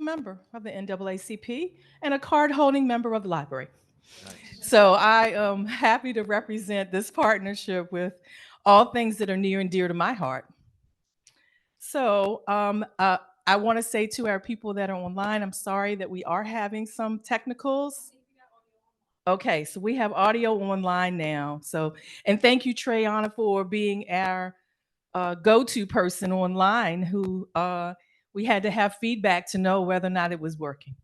member of the NAACP and a card-holding member of the library. Nice. So I am happy to represent this partnership with all things that are near and dear to my heart. So I want to say to our people that are online, I'm sorry that we are having some technicals. Okay, so we have audio online now. So, and thank you, Treyana, for being our go-to person online who we had to have feedback to know whether or not it was working.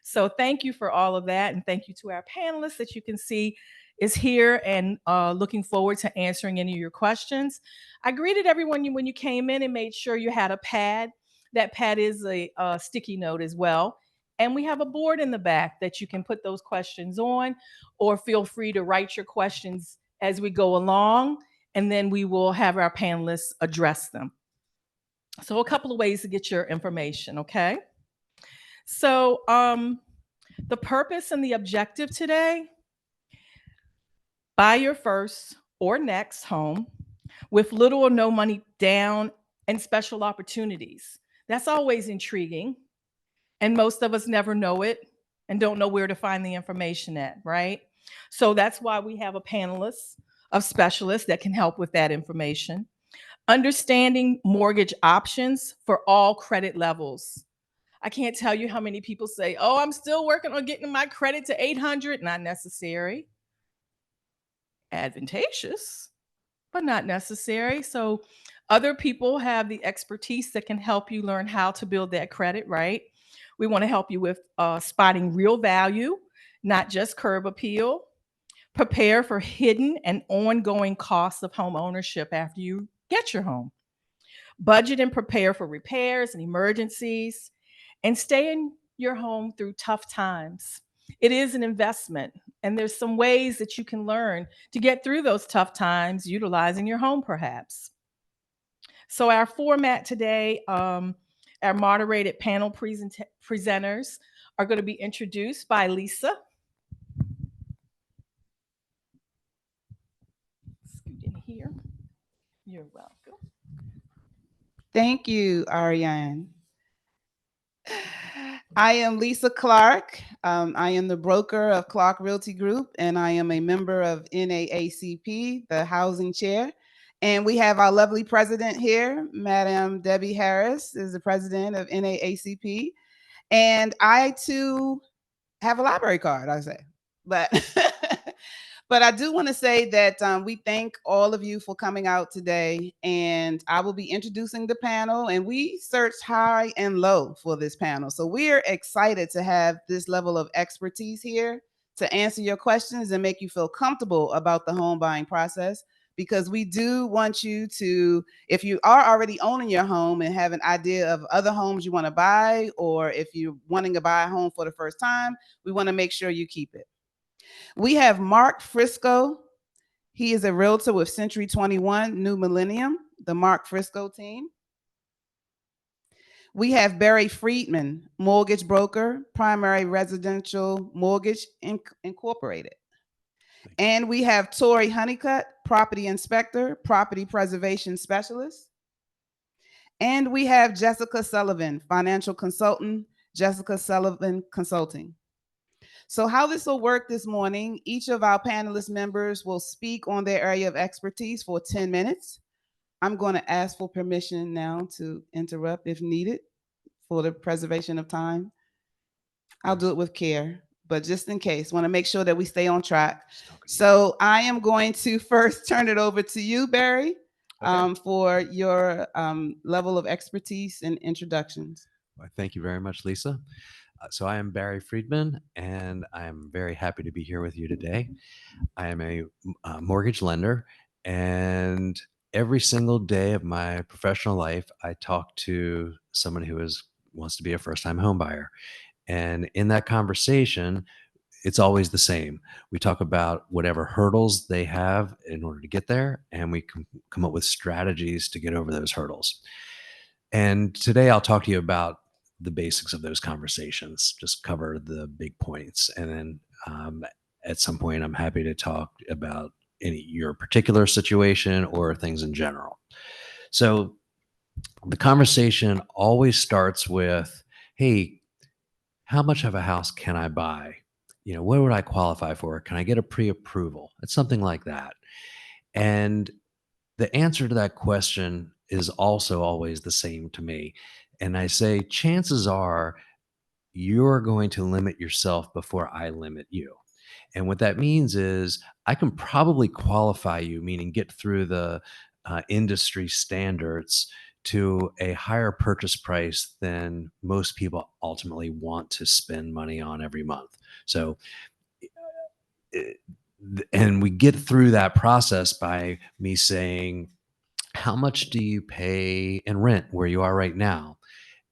So thank you for all of that. And thank you to our panelists that you can see is here and looking forward to answering any of your questions. I greeted everyone when you came in and made sure you had a pad. That pad is a sticky note as well. And we have a board in the back that you can put those questions on, or feel free to write your questions as we go along, and then we will have our panelists address them. So, a couple of ways to get your information, okay? So, the purpose and the objective today: buy your first or next home with little or no money down and special opportunities. That's always intriguing. And most of us never know it and don't know where to find the information at, right? So that's why we have a panelist of specialists that can help with that information. Understanding mortgage options for all credit levels. I can't tell you how many people say, "Oh, I'm still working on getting my credit to 800." Not necessary. Advantageous, but not necessary. So, other people have the expertise that can help you learn how to build that credit, right? We want to help you with spotting real value, not just curb appeal. Prepare for hidden and ongoing costs of home ownership after you get your home. Budget and prepare for repairs and emergencies, and stay in your home through tough times. It is an investment, and there's some ways that you can learn to get through those tough times utilizing your home, perhaps. So, our format today, our moderated panel presenters are going to be introduced by Lisa. Scoot in here. You're welcome. Thank you, Ariane. I am Lisa Clark. I am the broker of Clark Realty Group, and I am a member of NAACP, the housing chair. And we have our lovely president here, Madam Debbie Harris, is the president of NAACP. And I too have a library card, I say. But but I do want to say that we thank all of you for coming out today. And I will be introducing the panel. And we searched high and low for this panel. So we're excited to have this level of expertise here to answer your questions and make you feel comfortable about the home buying process. Because we do want you to, if you are already owning your home and have an idea of other homes you want to buy, or if you're wanting to buy a home for the first time, we want to make sure you keep it. We have Mark Frisco. He is a realtor with Century 21 New Millennium, the Mark Frisco team. We have Barry Friedman, mortgage broker, Primary Residential Mortgage Incorporated. And we have Tori Honeycutt, property inspector, property preservation specialist. And we have Jessica Sullivan, financial consultant, Jessica Sullivan Consulting. So how this will work this morning, each of our panelist members will speak on their area of expertise for 10 minutes. I'm going to ask for permission now to interrupt if needed for the preservation of time. I'll do it with care, but just in case, want to make sure that we stay on track. So I am going to first turn it over to you, Barry, for your level of expertise and introductions. Well, thank you very much, Lisa. So I am Barry Friedman, and I am very happy to be here with you today. I am a mortgage lender, and every single day of my professional life, I talk to someone who wants to be a first-time home buyer. And in that conversation, it's always the same. We talk about whatever hurdles they have in order to get there, and we come up with strategies to get over those hurdles. And today I'll talk to you about the basics of those conversations, just cover the big points. And then at some point, I'm happy to talk about your particular situation or things in general. So the conversation always starts with, hey, how much of a house can I buy? What would I qualify for? Can I get a pre-approval? It's something like that. And the answer to that question is also always the same to me. And I say, chances are you're going to limit yourself before I limit you. And what that means is I can probably qualify you, meaning get through the industry standards to a higher purchase price than most people ultimately want to spend money on every month. So, and we get through that process by me saying, how much do you pay in rent where you are right now?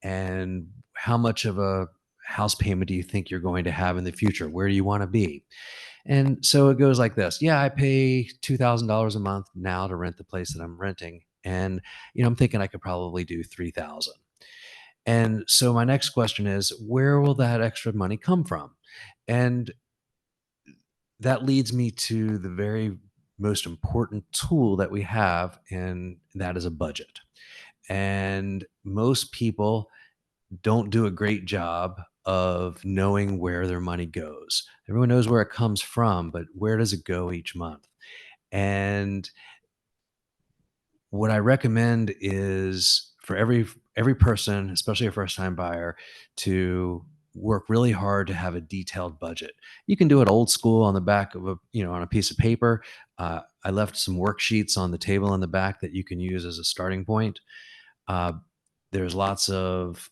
And how much of a house payment do you think you're going to have in the future? Where do you want to be? And so it goes like this. Yeah, I pay $2,000 a month now to rent the place that I'm renting. And, I'm thinking I could probably do 3,000. And so my next question is, where will that extra money come from? And that leads me to the very most important tool that we have, and that is a budget. And most people don't do a great job of knowing where their money goes. Everyone knows where it comes from, but where does it go each month? And what I recommend is for every person, especially a first time buyer, to work really hard to have a detailed budget. You can do it old school on the back of on a piece of paper. I left some worksheets on the table in the back that you can use as a starting point. Uh, there's lots of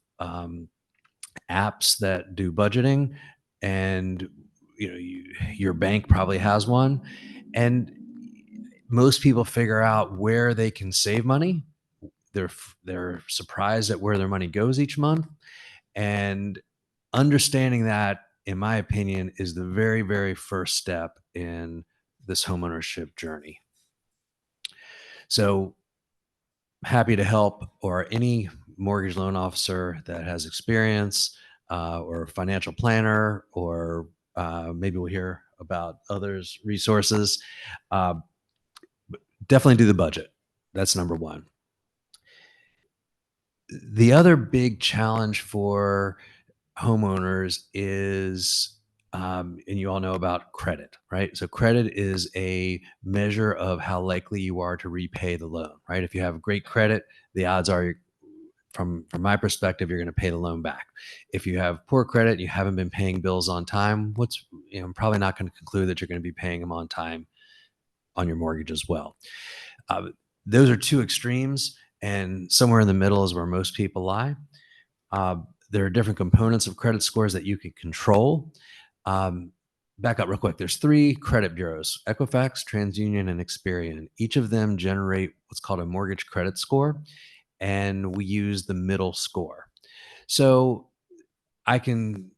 apps that do budgeting, and your bank probably has one, and most people figure out where they can save money. They're surprised at where their money goes each month, and understanding that, in my opinion, is the very, very first step in this homeownership journey. So happy to help, or any mortgage loan officer that has experience, or financial planner, or maybe we'll hear about others resources. Uh, Definitely do the budget. That's number one. The other big challenge for homeowners is, and you all know about credit, right? So credit is a measure of how likely you are to repay the loan, right? If you have great credit, the odds are, from my perspective, you're going to pay the loan back. If you have poor credit and you haven't been paying bills on time, I'm probably not going to conclude that you're going to be paying them on time on your mortgage as well. Those are two extremes, and somewhere in the middle is where most people lie. There are different components of credit scores that you can control. Back up real quick. There's 3 credit bureaus: Equifax, TransUnion, and Experian. Each of them generate what's called a mortgage credit score, and we use the middle score. So I can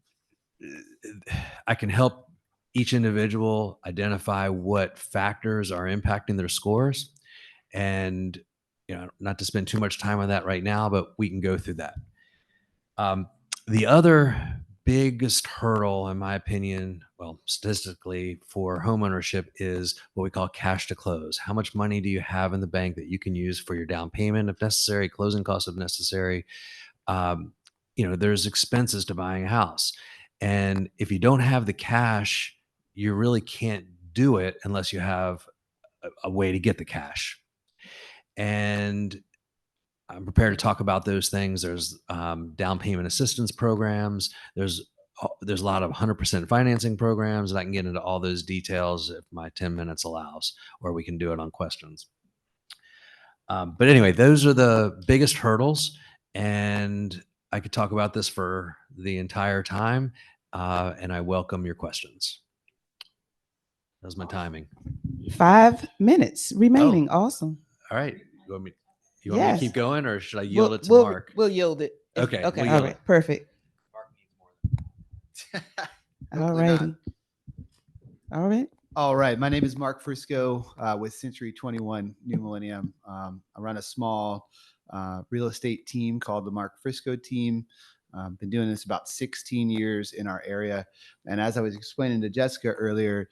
help each individual identify what factors are impacting their scores. And, not to spend too much time on that right now, but we can go through that. The other biggest hurdle, in my opinion, well, statistically, for homeownership is what we call cash to close. How much money do you have in the bank that you can use for your down payment if necessary, closing costs if necessary? There's expenses to buying a house. And if you don't have the cash, you really can't do it unless you have a way to get the cash. And I'm prepared to talk about those things. There's down payment assistance programs. There's a lot of 100% financing programs, and I can get into all those details if my 10 minutes allows, or we can do it on questions. But anyway, those are the biggest hurdles, and I could talk about this for the entire time, and I welcome your questions. That's my timing. 5 minutes remaining. Awesome. All right. You want me Yes. to keep going, or should I yield it to We'll Mark? We'll yield it. Okay. Okay. We'll All yield right. it. Perfect. Mark needs more. All righty. All right. All right. My name is Mark Frisco with Century 21 New Millennium. I run a small real estate team called the Mark Frisco team. Been doing this about 16 years in our area. And as I was explaining to Jessica earlier,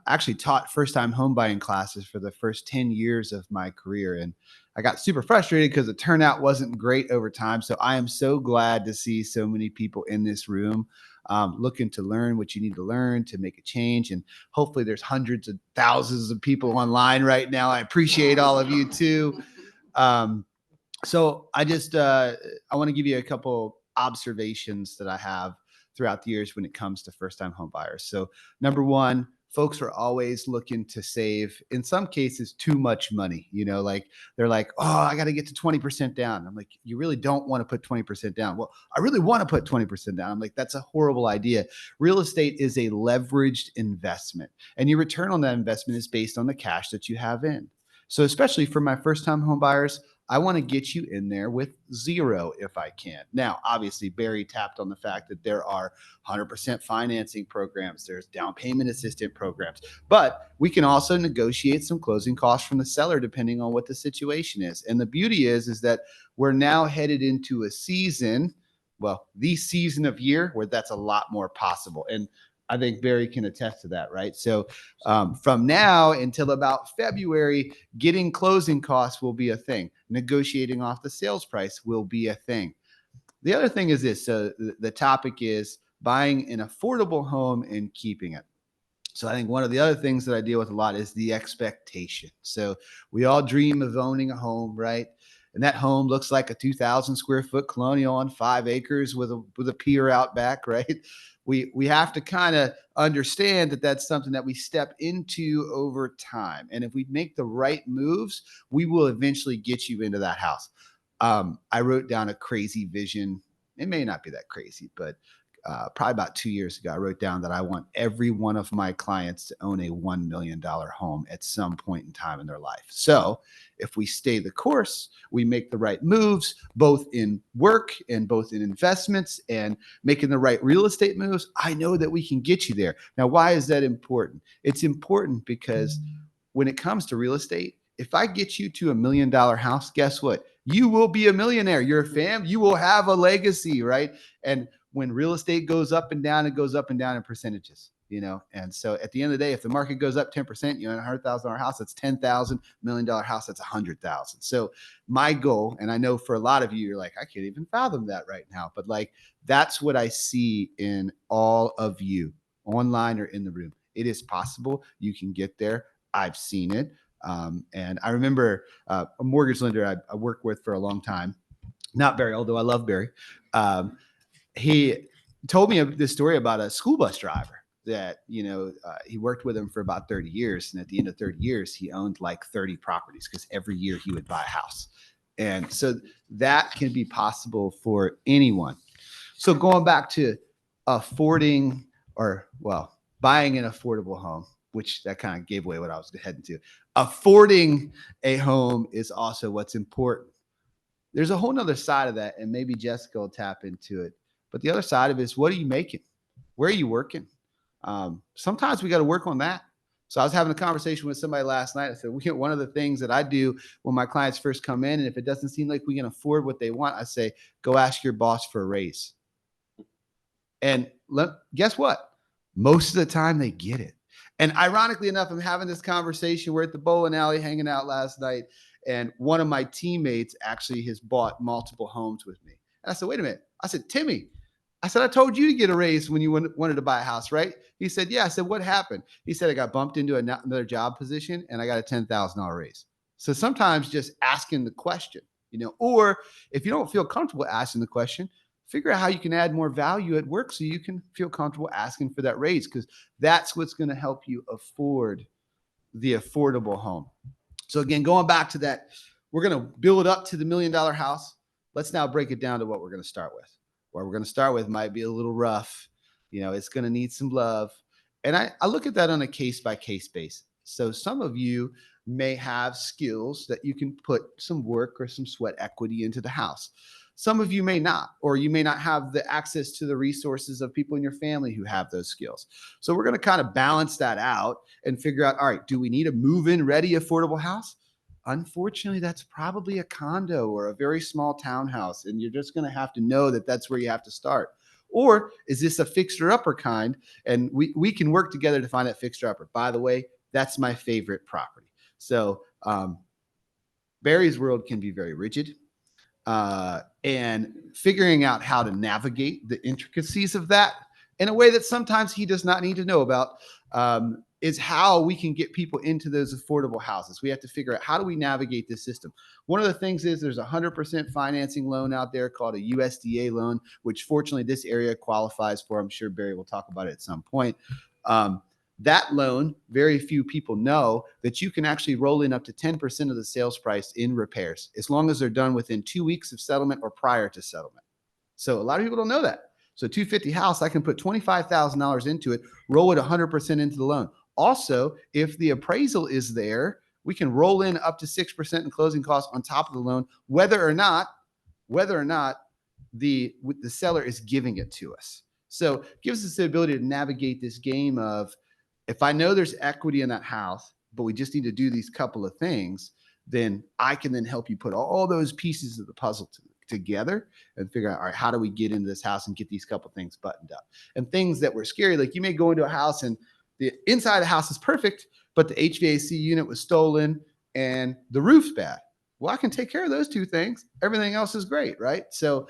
actually taught first-time home buying classes for the first 10 years of my career. And I got super frustrated because the turnout wasn't great over time. So I am so glad to see so many people in this room looking to learn what you need to learn to make a change. And hopefully there's hundreds of thousands of people online right now. I appreciate all of you too. So I just I want to give you a couple observations that I have throughout the years when it comes to first-time home buyers. So number one, folks are always looking to save, in some cases, too much money. Like they're like, oh, I got to get to 20% down. I'm like, you really don't want to put 20% down. Well, I really want to put 20% down. I'm like, that's a horrible idea. Real estate is a leveraged investment, and your return on that investment is based on the cash that you have in. So especially for my first-time home buyers, I want to get you in there with zero if I can. Now, obviously, Barry tapped on the fact that there are 100% financing programs. There's down payment assistance programs, but we can also negotiate some closing costs from the seller depending on what the situation is. And the beauty is that we're now headed into a season, well, the season of year where that's a lot more possible. And I think Barry can attest to that, right? So from now until about February, getting closing costs will be a thing. Negotiating off the sales price will be a thing. The other thing is this. So the topic is buying an affordable home and keeping it. So I think one of the other things that I deal with a lot is the expectation. So we all dream of owning a home, right? And that home looks like a 2,000 square foot colonial on 5 acres with a pier out back, right? We have to kind of understand that that's something that we step into over time. And if we make the right moves, we will eventually get you into that house. I wrote down a crazy vision. It may not be that crazy, but probably about 2 years ago, I wrote down that I want every one of my clients to own a $1 million home at some point in time in their life. So if we stay the course, we make the right moves, both in work and both in investments and making the right real estate moves, I know that we can get you there. Now, why is that important? It's important because when it comes to real estate, if I get you to $1 million house, guess what? You will be a millionaire. Your fam, you will have a legacy, right? And when real estate goes up and down, it goes up and down in percentages, And so at the end of the day, if the market goes up 10%, you own a $100,000 house, that's $10,000, $1 million house, that's 100,000. So my goal, and I know for a lot of you, you're like, I can't even fathom that right now. But like, that's what I see in all of you online or in the room. It is possible. You can get there. I've seen it. And I remember a mortgage lender I worked with for a long time, not Barry, although I love Barry. He told me this story about a school bus driver that, he worked with him for about 30 years. And at the end of 30 years, he owned like 30 properties because every year he would buy a house. And so that can be possible for anyone. So going back to buying an affordable home, which that kind of gave away what I was heading to. Affording a home is also what's important. There's a whole nother side of that, and maybe Jessica will tap into it. But the other side of it is, what are you making? Where are you working? Sometimes we got to work on that. So I was having a conversation with somebody last night. I said, one of the things that I do when my clients first come in, and if it doesn't seem like we can afford what they want, I say, go ask your boss for a raise. And guess what? Most of the time they get it. And ironically enough, I'm having this conversation. We're at the bowling alley hanging out last night, and one of my teammates actually has bought multiple homes with me. And I said, wait a minute. I said, Timmy, I told you to get a raise when you wanted to buy a house, right? He said, yeah. I said, what happened? He said, I got bumped into another job position and I got a $10,000 raise. So sometimes just asking the question, or if you don't feel comfortable asking the question, figure out how you can add more value at work so you can feel comfortable asking for that raise, because that's what's going to help you afford the affordable home. So again, going back to that, we're going to build up to the $1 million house. Let's now break it down to what we're going to start with. What we're going to start with might be a little rough. It's going to need some love. And I look at that on a case-by-case basis. So some of you may have skills that you can put some work or some sweat equity into the house. Some of you may not, or you may not have the access to the resources of people in your family who have those skills. So we're going to kind of balance that out and figure out, all right, do we need a move-in ready affordable house? Unfortunately, that's probably a condo or a very small townhouse, and you're just going to have to know that that's where you have to start. Or is this a fixer-upper kind? And we can work together to find that fixer-upper. By the way, that's my favorite property. So Barry's world can be very rigid. And figuring out how to navigate the intricacies of that in a way that sometimes he does not need to know about is how we can get people into those affordable houses. We have to figure out, how do we navigate this system? One of the things is there's a 100% financing loan out there called a USDA loan, which fortunately this area qualifies for. I'm sure Barry will talk about it at some point. That loan, very few people know that you can actually roll in up to 10% of the sales price in repairs, as long as they're done within 2 weeks of settlement or prior to settlement. So a lot of people don't know that. So 250 house, I can put $25,000 into it, roll it 100% into the loan. Also, if the appraisal is there, we can roll in up to 6% in closing costs on top of the loan, whether or not the seller is giving it to us. So it gives us the ability to navigate this game of, if I know there's equity in that house, but we just need to do these couple of things, then I can then help you put all those pieces of the puzzle together and figure out, all right, how do we get into this house and get these couple of things buttoned up? And things that were scary, like you may go into a house and the inside of the house is perfect, but the HVAC unit was stolen and the roof's bad. Well, I can take care of those two things. Everything else is great, right? So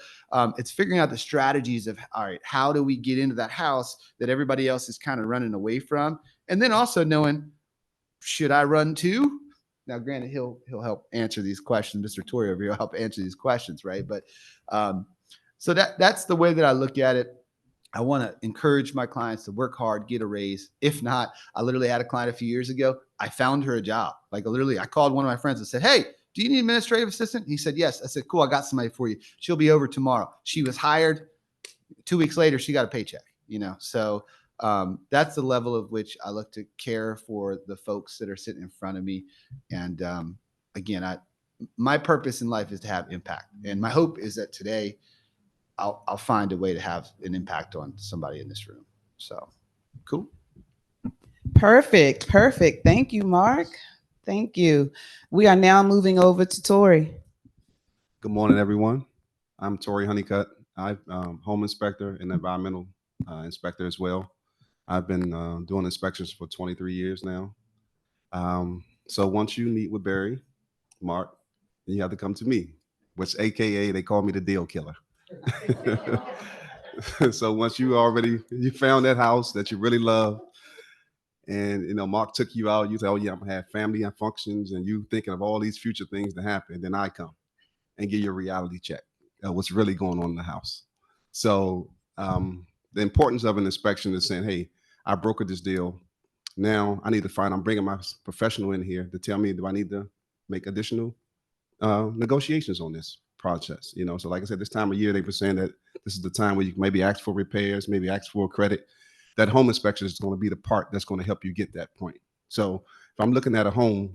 it's figuring out the strategies of, all right, how do we get into that house that everybody else is kind of running away from? And then also knowing, should I run too? Now, granted, he'll help answer these questions. Mr. Torrey over here will help answer these questions, right? But so that's the way that I look at it. I want to encourage my clients to work hard, get a raise. If not, I literally had a client a few years ago. I found her a job. Like literally, I called one of my friends and said, hey, do you need an administrative assistant? He said, yes. I said, cool, I got somebody for you. She'll be over tomorrow. She was hired. 2 weeks later, she got a paycheck, So that's the level of which I look to care for the folks that are sitting in front of me. And again, my purpose in life is to have impact. And my hope is that today I'll find a way to have an impact on somebody in this room. So cool. Perfect. Thank you, Mark. Thank you. We are now moving over to Tori. Good morning, everyone. I'm Tori Honeycutt. I'm home inspector and environmental inspector as well. I've been doing inspections for 23 years now. So once you meet with Barry, Mark, then you have to come to me, which AKA they call me the deal killer. So once you found that house that you really love, and Mark took you out, you say, oh yeah, I'm gonna have family and functions, and you thinking of all these future things to happen, then I come and give you a reality check of what's really going on in the house. So the importance of an inspection is saying, hey, I brokered this deal. Now I need to I'm bringing my professional in here to tell me, do I need to make additional negotiations on this process? So like I said, this time of year, they were saying that this is the time where you can maybe ask for repairs, maybe ask for credit. That home inspection is going to be the part that's going to help you get that point. So if I'm looking at a home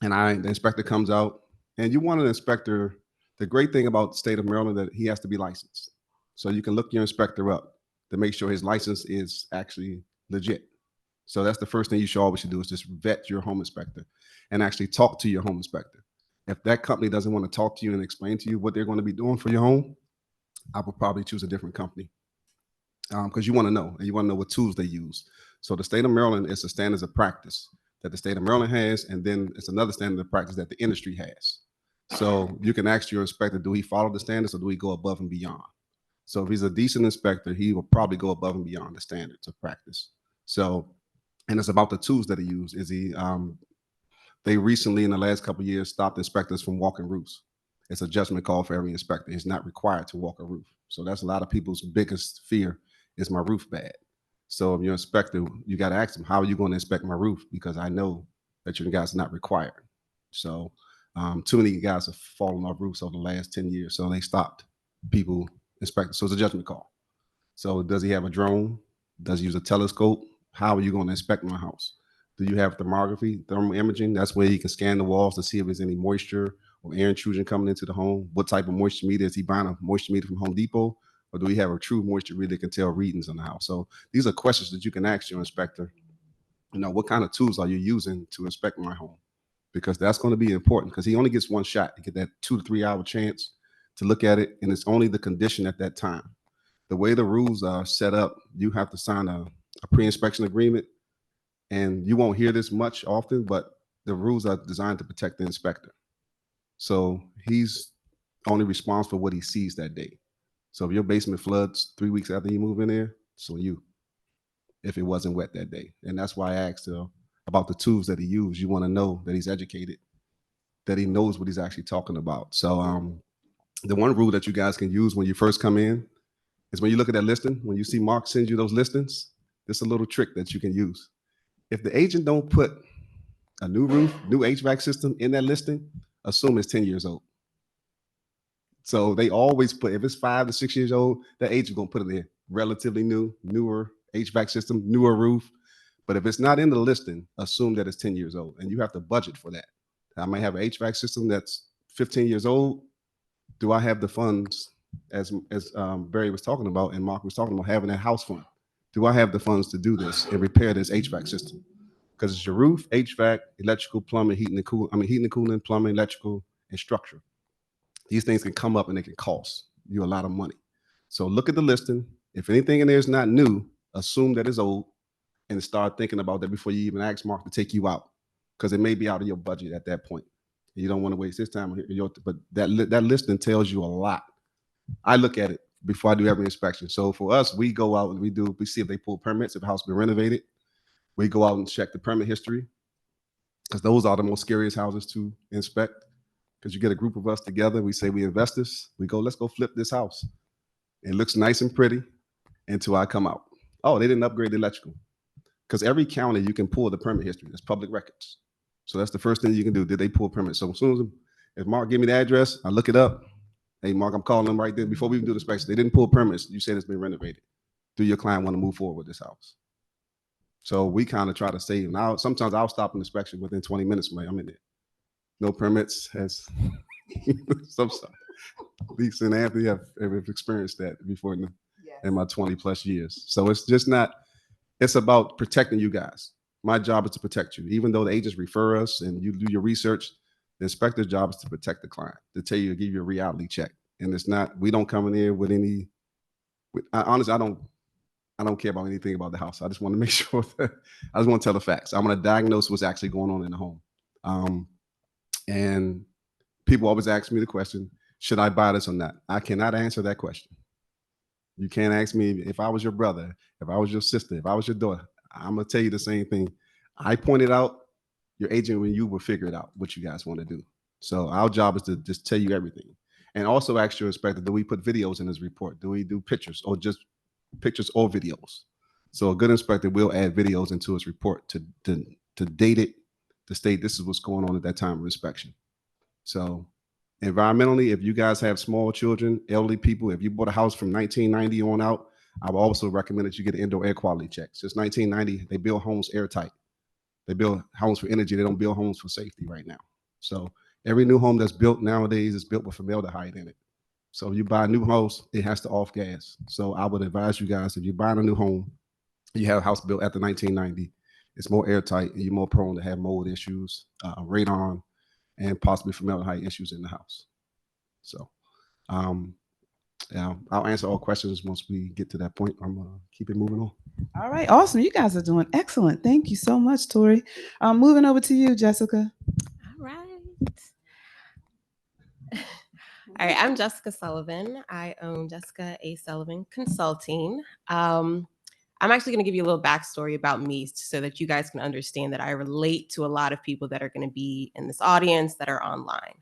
and the inspector comes out, and you want an inspector, the great thing about the state of Maryland that he has to be licensed. So you can look your inspector up to make sure his license is actually legit. So that's the first thing you should always do, is just vet your home inspector and actually talk to your home inspector. If that company doesn't want to talk to you and explain to you what they're going to be doing for your home, I would probably choose a different company, because you want to know, and you want to know what tools they use. So the state of Maryland is the standards of practice that the state of Maryland has, and then it's another standard of practice that the industry has. So you can ask your inspector, do he follow the standards or do he go above and beyond? So if he's a decent inspector, he will probably go above and beyond the standards of practice. So, and it's about the tools that he used. They recently, in the last couple of years, stopped inspectors from walking roofs. It's a judgment call for every inspector. He's not required to walk a roof. So that's a lot of people's biggest fear, is my roof bad? So if you're an inspector, you got to ask them, how are you going to inspect my roof? Because I know that your guys are not required. So too many guys have fallen off roofs over the last 10 years. So they stopped people inspecting. So it's a judgment call. So does he have a drone? Does he use a telescope? How are you going to inspect my house? Do you have thermography, thermal imaging? That's where you can scan the walls to see if there's any moisture or air intrusion coming into the home. What type of moisture meter? Is he buying a moisture meter from Home Depot? Or do we have a true moisture reader that can tell readings in the house? So these are questions that you can ask your inspector. What kind of tools are you using to inspect my home? Because that's going to be important, because he only gets one shot to get that 2 to 3 hour chance to look at it. And it's only the condition at that time. The way the rules are set up, you have to sign a pre-inspection agreement. And you won't hear this much often, but the rules are designed to protect the inspector. So he's only responsible for what he sees that day. So if your basement floods 3 weeks after you move in there, it's on you if it wasn't wet that day. And that's why I asked about the tools that he used. You want to know that he's educated, that he knows what he's actually talking about. So the one rule that you guys can use when you first come in is when you look at that listing, when you see Mark sends you those listings, there's a little trick that you can use. If the agent don't put a new roof, new HVAC system in that listing, assume it's 10 years old. So they always put, if it's 5 to 6 years old, the agent's gonna put it in relatively new, newer HVAC system, newer roof. But if it's not in the listing, assume that it's 10 years old, and you have to budget for that. I might have an HVAC system that's 15 years old. Do I have the funds, as Barry was talking about and Mark was talking about, having that house fund? Do I have the funds to do this and repair this HVAC system? Because it's your roof, HVAC, electrical, plumbing, heating and cooling, plumbing, electrical, and structure. These things can come up and they can cost you a lot of money. So look at the listing. If anything in there is not new, assume that it's old and start thinking about that before you even ask Mark to take you out, because it may be out of your budget at that point. You don't want to waste his time. But that listing tells you a lot. I look at it before I do every inspection. So for us, we go out and we see if they pull permits, if the house been renovated. We go out and check the permit history, because those are the most scariest houses to inspect. Because you get a group of us together, we say we investors, we go, let's go flip this house. It looks nice and pretty until I come out. Oh, they didn't upgrade the electrical. Because every county you can pull the permit history. That's public records. So that's the first thing you can do. Did they pull permits? So as soon as if Mark give me the address, I look it up. Hey, Mark, I'm calling them right there before we even do the inspection. They didn't pull permits. You said it's been renovated. Do your client want to move forward with this house? So we kind of try to save. Now, sometimes I'll stop an inspection within 20 minutes. I'm in there. No permits has some stuff. Lisa and Anthony have experienced that before in my 20 plus years. So it's just not, it's about protecting you guys. My job is to protect you. Even though the agents refer us and you do your research, the inspector's job is to protect the client, to tell you, to give you a reality check. And it's not, we don't come in here with any, honestly, I don't care about anything about the house. I just want to make sure that, I just want to tell the facts. I want to diagnose what's actually going on in the home. And people always ask me the question, should I buy this or not? I cannot answer that question. You can't ask me if I was your brother, if I was your sister, if I was your daughter. I'm going to tell you the same thing. I pointed out, your agent when you will figure it out what you guys want to do. So our job is to just tell you everything. And also ask your inspector, do we put videos in his report? Do we do pictures or just pictures or videos? So a good inspector will add videos into his report to date it, to state this is what's going on at that time of inspection. So environmentally, if you guys have small children, elderly people, if you bought a house from 1990 on out, I would also recommend that you get an indoor air quality check. Since 1990, they build homes airtight. They build homes for energy. They don't build homes for safety right now. So every new home that's built nowadays is built with formaldehyde in it. So if you buy a new house, it has to off gas. So I would advise you guys, if you're buying a new home, you have a house built after 1990, it's more airtight and you're more prone to have mold issues, radon, and possibly formaldehyde issues in the house. So yeah, I'll answer all questions once we get to that point. I'm going to keep it moving on. All right, awesome. You guys are doing excellent. Thank you so much, Tori. Moving over to you, Jessica. All right. All right, I'm Jessica Sullivan. I own Jessica A. Sullivan Consulting. I'm actually going to give you a little backstory about me so that you guys can understand that I relate to a lot of people that are going to be in this audience that are online.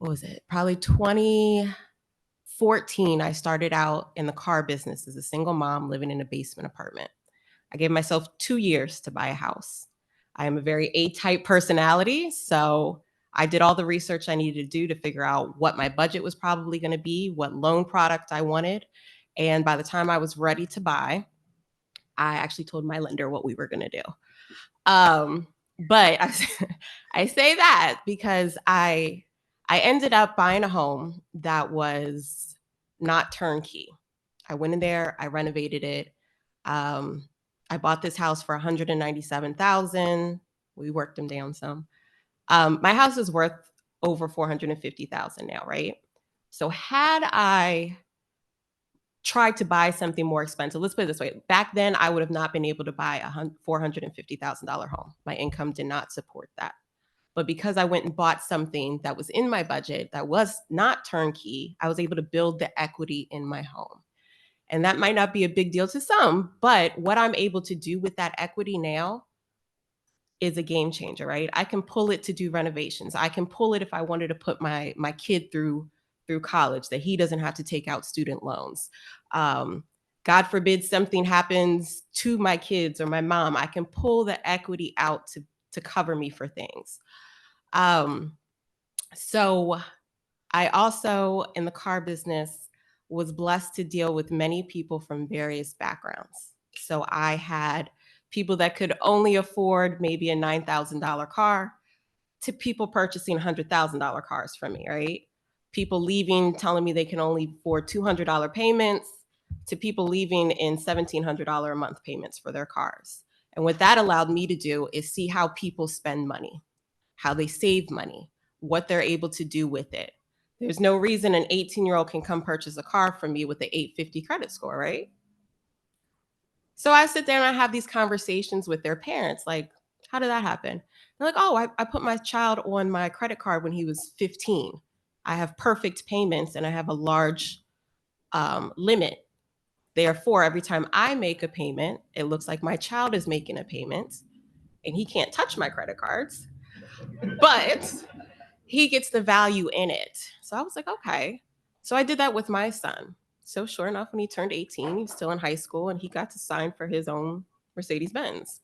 What was it? Probably 2014, I started out in the car business as a single mom living in a basement apartment. I gave myself 2 years to buy a house. I am a very A-type personality, so I did all the research I needed to do to figure out what my budget was probably going to be, what loan product I wanted. And by the time I was ready to buy, I actually told my lender what we were going to do. But I say that because I ended up buying a home that was not turnkey. I went in there, I renovated it. I bought this house for $197,000. We worked them down some. My house is worth over $450,000 now, right? So had I tried to buy something more expensive, let's put it this way, back then I would have not been able to buy a $450,000 home. My income did not support that. But because I went and bought something that was in my budget that was not turnkey, I was able to build the equity in my home. And that might not be a big deal to some, but what I'm able to do with that equity now is a game changer, right? I can pull it to do renovations. I can pull it if I wanted to put my kid through college, that he doesn't have to take out student loans. God forbid something happens to my kids or my mom, I can pull the equity out to cover me for things. So I also, in the car business, was blessed to deal with many people from various backgrounds. So I had people that could only afford maybe a $9,000 car to people purchasing $100,000 cars from me, right? People leaving, telling me they can only afford $200 payments, to people leaving in $1,700 a month payments for their cars. And what that allowed me to do is see how people spend money, how they save money, what they're able to do with it. There's no reason an 18-year-old can come purchase a car from me with an 850 credit score, right? So I sit there and I have these conversations with their parents, like, how did that happen? They're like, oh, I put my child on my credit card when he was 15. I have perfect payments and I have a large limit. Therefore, every time I make a payment, it looks like my child is making a payment, and he can't touch my credit cards, but he gets the value in it. So I was like, okay. So I did that with my son. So sure enough, when he turned 18, he was still in high school and he got to sign for his own Mercedes-Benz,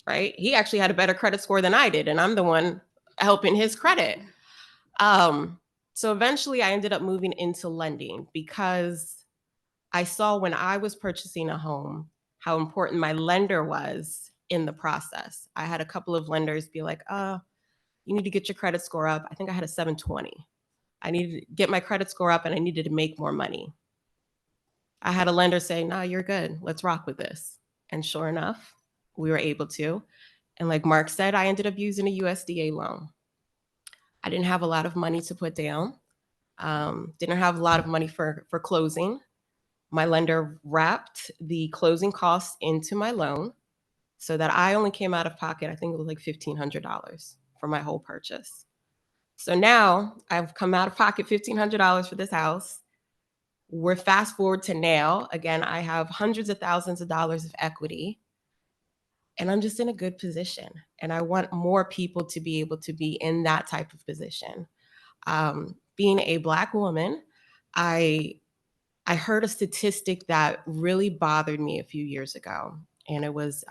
right? He actually had a better credit score than I did, and I'm the one helping his credit. So eventually I ended up moving into lending because I saw when I was purchasing a home, how important my lender was in the process. I had a couple of lenders be like, you need to get your credit score up. I think I had a 720. I needed to get my credit score up and I needed to make more money. I had a lender say, no, you're good. Let's rock with this. And sure enough, we were able to. And like Mark said, I ended up using a USDA loan. I didn't have a lot of money to put down. Didn't have a lot of money for closing. My lender wrapped the closing costs into my loan so that I only came out of pocket, I think it was like $1,500 for my whole purchase. So now I've come out of pocket $1,500 for this house. We're fast forward to now. Again, I have hundreds of thousands of dollars of equity, and I'm just in a good position. And I want more people to be able to be in that type of position. Being a Black woman, I heard a statistic that really bothered me a few years ago. And it was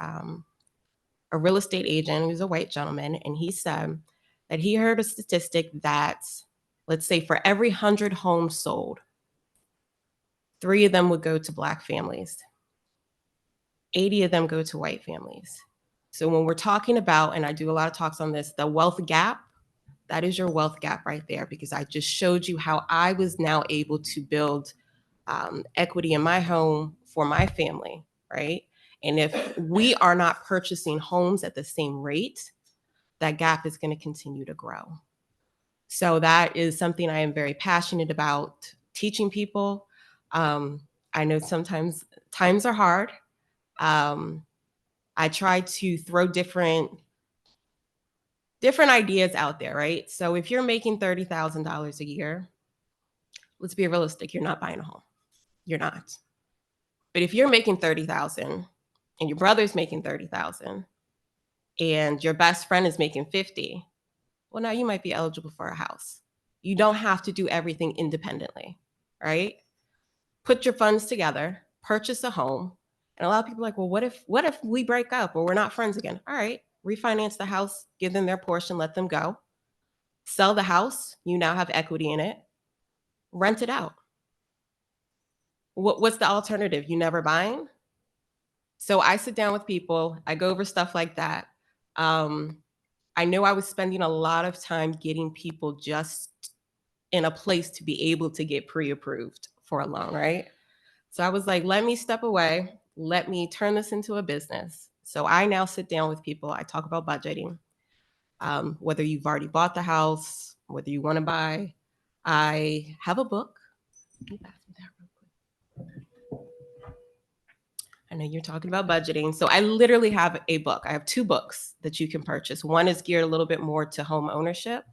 a real estate agent, he was a white gentleman, and he said that he heard a statistic that, let's say for every 100 homes sold, 3 of them would go to Black families. 80 of them go to white families. So when we're talking about, and I do a lot of talks on this, the wealth gap, that is your wealth gap right there, because I just showed you how I was now able to build equity in my home for my family, right? And if we are not purchasing homes at the same rate, that gap is going to continue to grow. So that is something I am very passionate about teaching people. I know sometimes times are hard. I try to throw different ideas out there, right? So if you're making $30,000 a year, let's be realistic, you're not buying a home. You're not. But if you're making $30,000 and your brother's making $30,000 and your best friend is making $50,000, well, now you might be eligible for a house. You don't have to do everything independently, right? Put your funds together, purchase a home. And a lot of people are like, well, what if we break up or we're not friends again? All right, refinance the house, give them their portion, let them go. Sell the house, you now have equity in it. Rent it out. What's the alternative? You never buying? So I sit down with people, I go over stuff like that. I know I was spending a lot of time getting people just in a place to be able to get pre-approved for a loan, right? So I was like, let me step away. Let me turn this into a business. So I now sit down with people. I talk about budgeting, whether you've already bought the house, whether you want to buy. I have a book. I know you're talking about budgeting. So I literally have a book. I have 2 books that you can purchase. One is geared a little bit more to home ownership.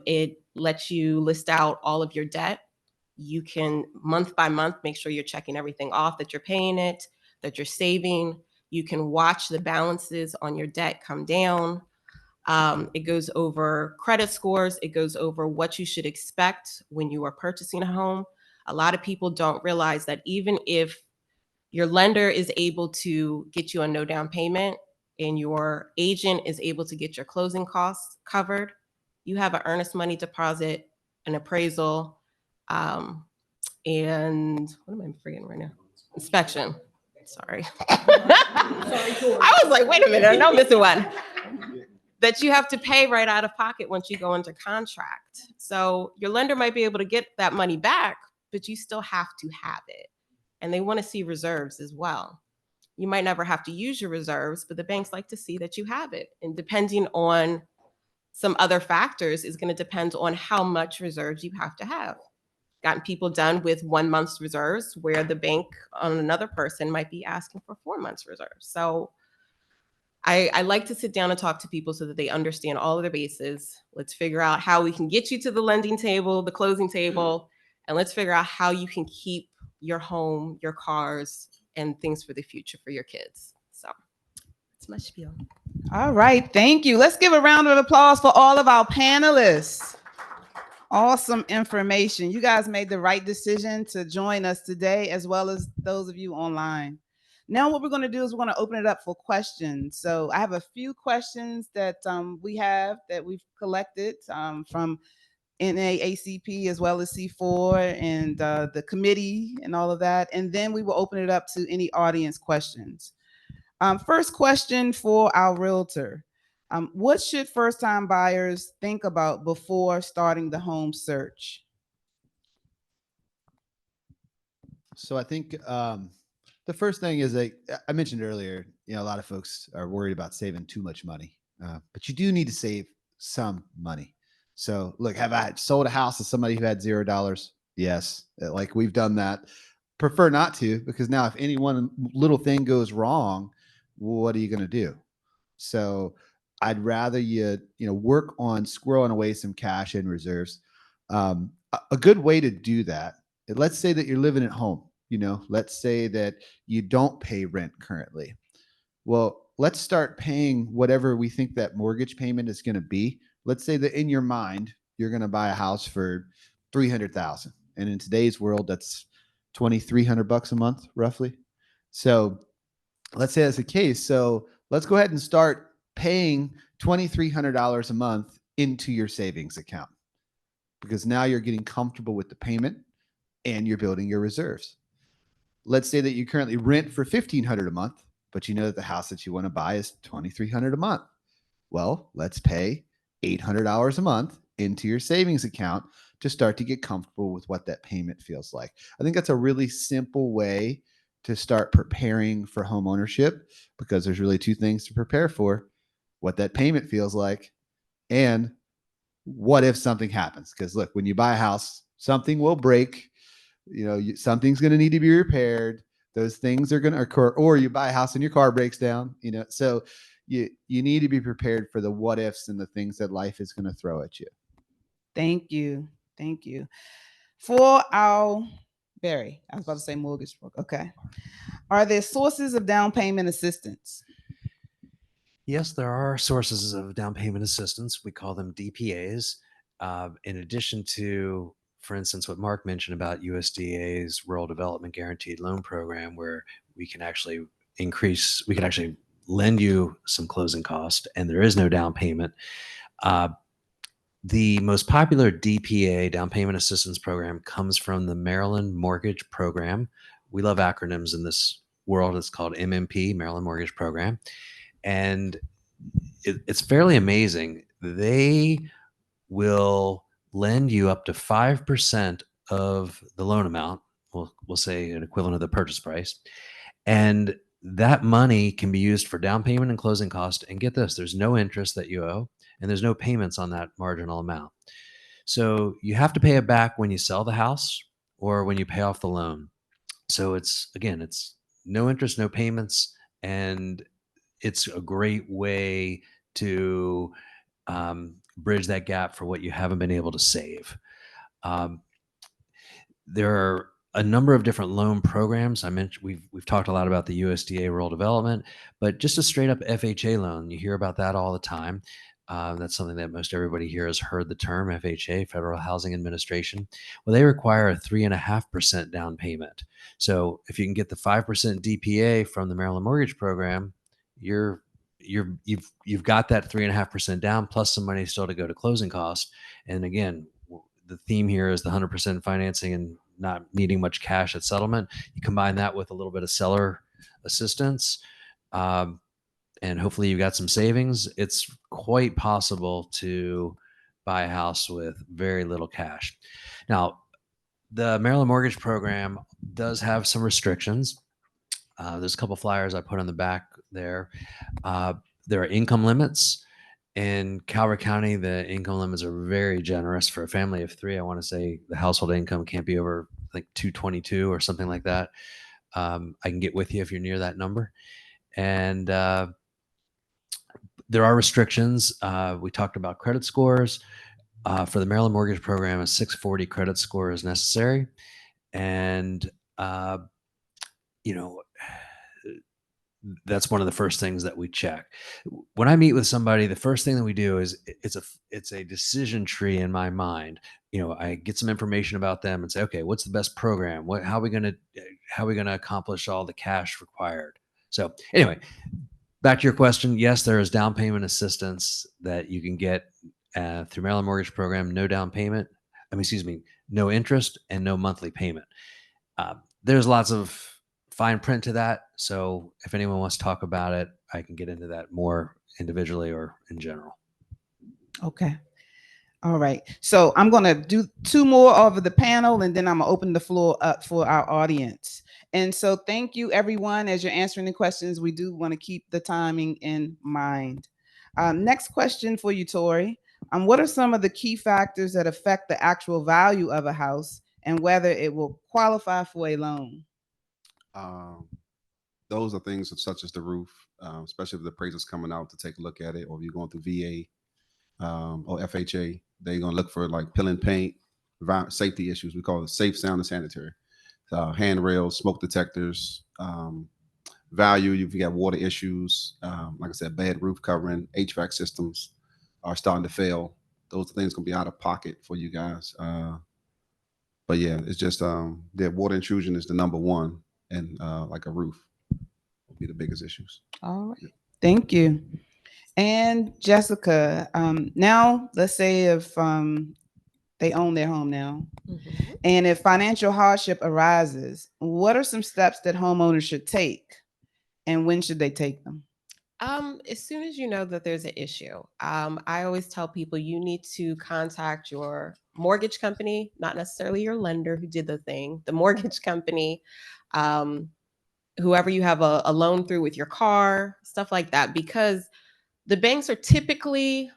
It lets you list out all of your debt. You can month by month make sure you're checking everything off, that you're paying it, that you're saving. You can watch the balances on your debt come down. It goes over credit scores. It goes over what you should expect when you are purchasing a home. A lot of people don't realize that even if your lender is able to get you a no down payment and your agent is able to get your closing costs covered, you have an earnest money deposit, an appraisal, and what am I forgetting right now? Inspection. Sorry. I was like, wait a minute, I know I'm missing one. That you have to pay right out of pocket once you go into contract. So your lender might be able to get that money back, but you still have to have it. And they want to see reserves as well. You might never have to use your reserves, but the banks like to see that you have it. And depending on some other factors is going to depend on how much reserves you have to have. Gotten people done with 1 month's reserves where the bank on another person might be asking for 4 months reserves. So I like to sit down and talk to people so that they understand all of their bases. Let's figure out how we can get you to the lending table, the closing table, and let's figure out how you can keep your home, your cars, and things for the future for your kids. So that's my spiel. All right, thank you. Let's give a round of applause for all of our panelists. Awesome information. You guys made the right decision to join us today, as well as those of you online. Now what we're going to do is we're going to open it up for questions. So I have a few questions that we've collected from NAACP as well as C4 and the committee and all of that. And then we will open it up to any audience questions. First question for our realtor. What should first-time buyers think about before starting the home search? So I think the first thing is, like I mentioned earlier, a lot of folks are worried about saving too much money, but you do need to save some money. So look, have I sold a house to somebody who had $0? Yes, like we've done that. Prefer not to, because now if any one little thing goes wrong, what are you going to do? So I'd rather you work on squirreling away some cash in reserves. A good way to do that, let's say that you're living at home. Let's say that you don't pay rent currently. Well, let's start paying whatever we think that mortgage payment is going to be. Let's say that in your mind, you're going to buy a house for $300,000. And in today's world, that's $2,300 a month, roughly. So let's say that's the case. So let's go ahead and start paying $2,300 a month into your savings account, because now you're getting comfortable with the payment and you're building your reserves. Let's say that you currently rent for $1,500 a month, but you know that the house that you want to buy is $2,300 a month. Well, let's pay $800 a month into your savings account to start to get comfortable with what that payment feels like. I think that's a really simple way to start preparing for home ownership, because there's really 2 things to prepare for: what that payment feels like, and what if something happens. Because look, when you buy a house, something will break. Something's going to need to be repaired. Those things are going to occur. Or you buy a house and your car breaks down. So you need to be prepared for the what ifs and the things that life is going to throw at you. Thank you. For our Barry, I was about to say mortgage broker. Okay. Are there sources of down payment assistance? Yes, there are sources of down payment assistance. We call them DPAs. In addition to, for instance, what Mark mentioned about USDA's Rural Development Guaranteed Loan Program, where we can actually lend you some closing cost and there is no down payment. The most popular DPA, down payment assistance program, comes from the Maryland Mortgage Program. We love acronyms in this world. It's called MMP, Maryland Mortgage Program. And it's fairly amazing. They will lend you up to 5% of the loan amount. We'll say an equivalent of the purchase price. And that money can be used for down payment and closing cost. And get this, there's no interest that you owe, and there's no payments on that marginal amount. So you have to pay it back when you sell the house or when you pay off the loan. So it's no interest, no payments, and it's a great way to bridge that gap for what you haven't been able to save. Um, there are a number of different loan programs. I mentioned we've talked a lot about the USDA rural development, but just a straight up FHA loan, you hear about that all the time. That's something that most everybody here has heard the term FHA, Federal Housing Administration. Well, they require a 3.5% down payment. So if you can get the 5% DPA from the Maryland Mortgage Program, you've got that 3.5% down plus some money still to go to closing costs. And again, the theme here is the 100% financing and not needing much cash at settlement. You combine that with a little bit of seller assistance, and hopefully you've got some savings. It's quite possible to buy a house with very little cash. Now, the Maryland Mortgage Program does have some restrictions. There's a couple flyers I put on the back there. There are income limits. In Calvert County, the income limits are very generous for a family of 3. I want to say the household income can't be over like 222 or something like that. I can get with you if you're near that number. And there are restrictions. We talked about credit scores. For the Maryland Mortgage Program, a 640 credit score is necessary. And, you know, that's one of the first things that we check. When I meet with somebody, the first thing that we do is it's a decision tree in my mind. You know, I get some information about them and say, okay, what's the best program? How are we going to accomplish all the cash required? So anyway, back to your question. Yes, there is down payment assistance that you can get through Maryland Mortgage Program. No down payment. No interest and no monthly payment. There's lots of fine print to that. So if anyone wants to talk about it, I can get into that more individually or in general. Okay. All right. So I'm going to do 2 more over the panel, and then I'm going to open the floor up for our audience. And so thank you, everyone. As you're answering the questions, we do want to keep the timing in mind. Next question for you, Tori. What are some of the key factors that affect the actual value of a house and whether it will qualify for a loan? Those are things such as the roof, especially if the appraiser's coming out to take a look at it, or if you're going through VA or FHA, they're going to look for like peel and paint, safety issues. We call it safe, sound, and sanitary. Handrails, smoke detectors, value. If you got water issues, like I said, bad roof covering, HVAC systems are starting to fail. Those things going to be out of pocket for you guys. But yeah, it's just the water intrusion is the number one, and like a roof will be the biggest issues. All right. Thank you. And Jessica, now let's say if they own their home now, and if financial hardship arises, what are some steps that homeowners should take, and when should they take them? As soon as you know that there's an issue, I always tell people you need to contact your mortgage company, not necessarily your lender who did the thing, the mortgage company, whoever you have a loan through with your car, stuff like that, because the banks are typically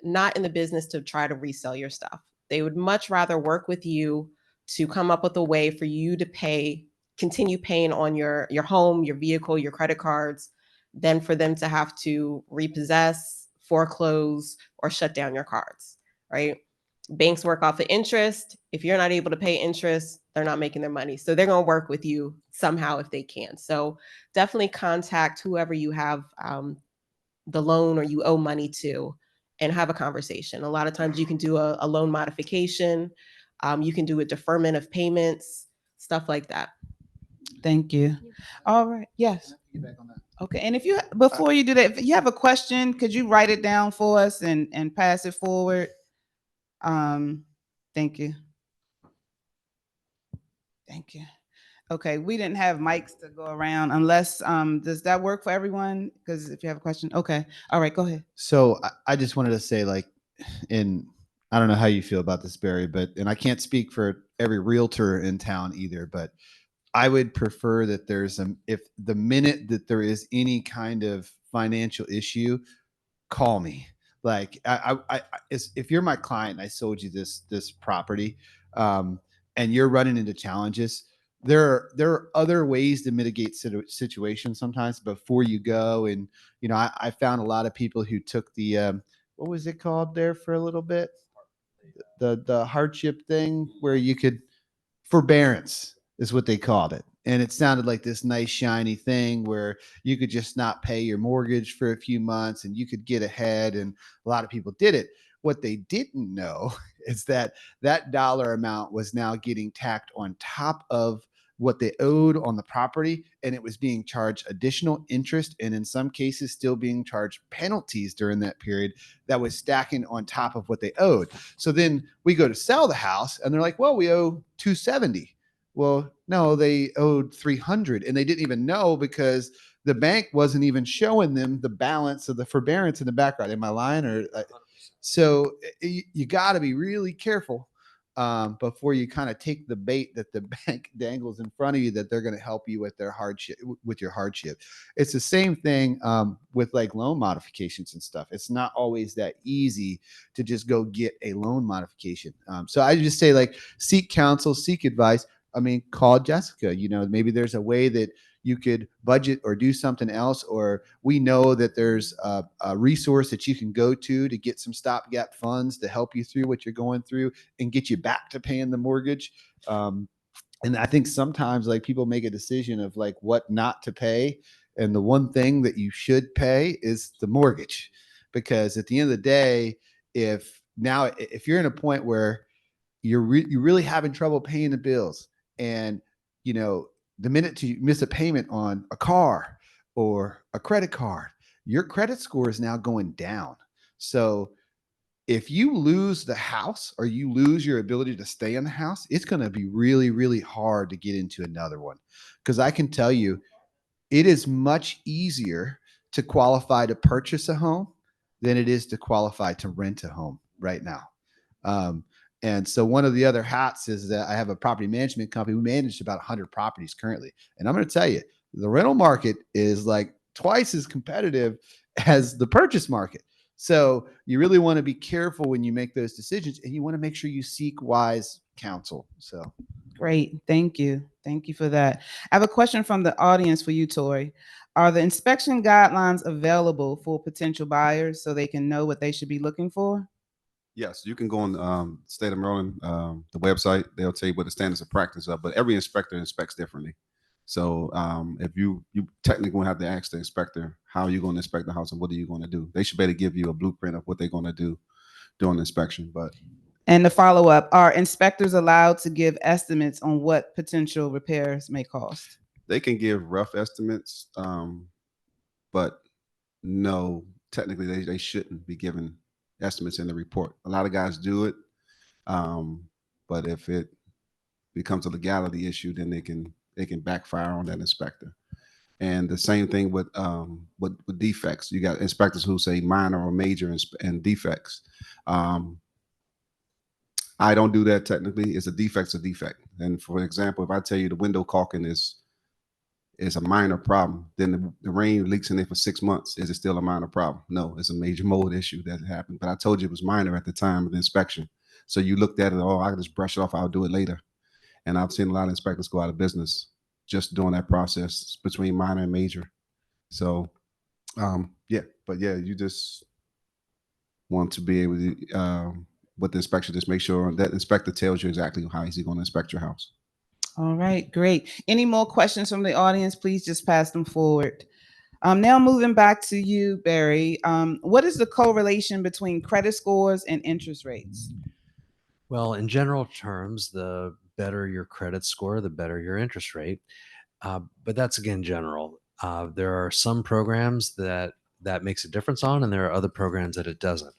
not in the business to try to resell your stuff. They would much rather work with you to come up with a way for you to continue paying on your home, your vehicle, your credit cards, than for them to have to repossess, foreclose, or shut down your cards, right? Banks work off of interest. If you're not able to pay interest, they're not making their money. So they're going to work with you somehow if they can. So definitely contact whoever you have the loan or you owe money to and have a conversation. A lot of times you can do a loan modification. You can do a deferment of payments, stuff like that. Thank you. All right. Yes. Okay. And if you, before you do that, if you have a question, could you write it down for us and pass it forward? Thank you. Thank you. Okay. We didn't have mics to go around unless, does that work for everyone? Because if you have a question, okay. All right, go ahead. So I just wanted to say, like, I don't know how you feel about this, Barry, and I can't speak for every realtor in town either, but I would prefer that if the minute that there is any kind of financial issue, call me. Like if you're my client and I sold you this property, and you're running into challenges, there are other ways to mitigate situations sometimes before you go. And I found a lot of people who took the what was it called there for a little bit, the hardship thing where you could forbearance is what they called it. And it sounded like this nice shiny thing where you could just not pay your mortgage for a few months and you could get ahead. And a lot of people did it. What they didn't know is that that dollar amount was now getting tacked on top of what they owed on the property, and it was being charged additional interest, and in some cases still being charged penalties during that period that was stacking on top of what they owed. So then we go to sell the house and they're like, well, we owe 270. Well, no, they owed 300, and they didn't even know because the bank wasn't even showing them the balance of the forbearance in the background. Am I lying? So you got to be really careful before you kind of take the bait that the bank dangles in front of you, that they're going to help you with their hardship, with your hardship. It's the same thing with like loan modifications and stuff. It's not always that easy to just go get a loan modification. So I just say, like, seek counsel, seek advice. I mean, call Jessica. Maybe there's a way that you could budget or do something else, or we know that there's a resource that you can go to get some stopgap funds to help you through what you're going through and get you back to paying the mortgage. And I think sometimes, like, people make a decision of like what not to pay, and the one thing that you should pay is the mortgage, because at the end of the day, if you're in a point where you're really having trouble paying the bills, and the minute you miss a payment on a car or a credit card, your credit score is now going down. So if you lose the house or you lose your ability to stay in the house, it's going to be really, really hard to get into another one. Because I can tell you, it is much easier to qualify to purchase a home than it is to qualify to rent a home right now. And so one of the other hats is that I have a property management company. We manage about 100 properties currently. And I'm going to tell you, the rental market is like twice as competitive as the purchase market. So you really want to be careful when you make those decisions, and you want to make sure you seek wise counsel. So Great. Thank you. Thank you for that. I have a question from the audience for you, Tori. Are the inspection guidelines available for potential buyers so they can know what they should be looking for? Yes, you can go on state of Maryland, the website. They'll tell you what the standards of practice are, but every inspector inspects differently. So if you technically going to have to ask the inspector, how are you going to inspect the house and what are you going to do? They should better give you a blueprint of what they're going to do during the inspection. And the follow-up, are inspectors allowed to give estimates on what potential repairs may cost? They can give rough estimates, but no, technically they shouldn't be giving estimates in the report. A lot of guys do it, but if it becomes a legality issue, then they can backfire on that inspector. And the same thing with defects. You got inspectors who say minor or major and defects. I don't do that technically. It's a defect's a defect. And for example, if I tell you the window caulking is a minor problem, then the rain leaks in there for 6 months. Is it still a minor problem? No, it's a major mold issue that happened. But I told you it was minor at the time of the inspection. So you looked at it, oh, I can just brush it off. I'll do it later. And I've seen a lot of inspectors go out of business just doing that process between minor and major. So, you just want to be able to, with the inspection, just make sure that inspector tells you exactly how he's going to inspect your house. All right, great. Any more questions from the audience? Please just pass them forward. Now moving back to you, Barry. What is the correlation between credit scores and interest rates? Well, in general terms, the better your credit score, the better your interest rate. But that's, again, general. There are some programs that makes a difference on, and there are other programs that it doesn't.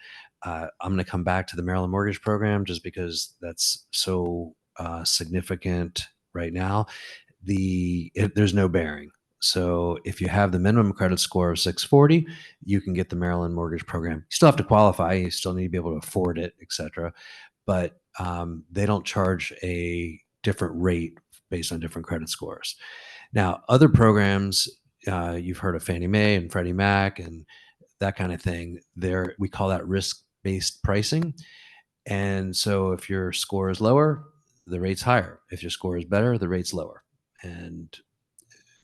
I'm going to come back to the Maryland Mortgage Program just because that's so significant right now. There's no bearing. So if you have the minimum credit score of 640, you can get the Maryland Mortgage Program. You still have to qualify. You still need to be able to afford it, et cetera. But they don't charge a different rate based on different credit scores. Now, other programs, you've heard of Fannie Mae and Freddie Mac and that kind of thing. We call that risk-based pricing. And so if your score is lower, the rate's higher. If your score is better, the rate's lower. and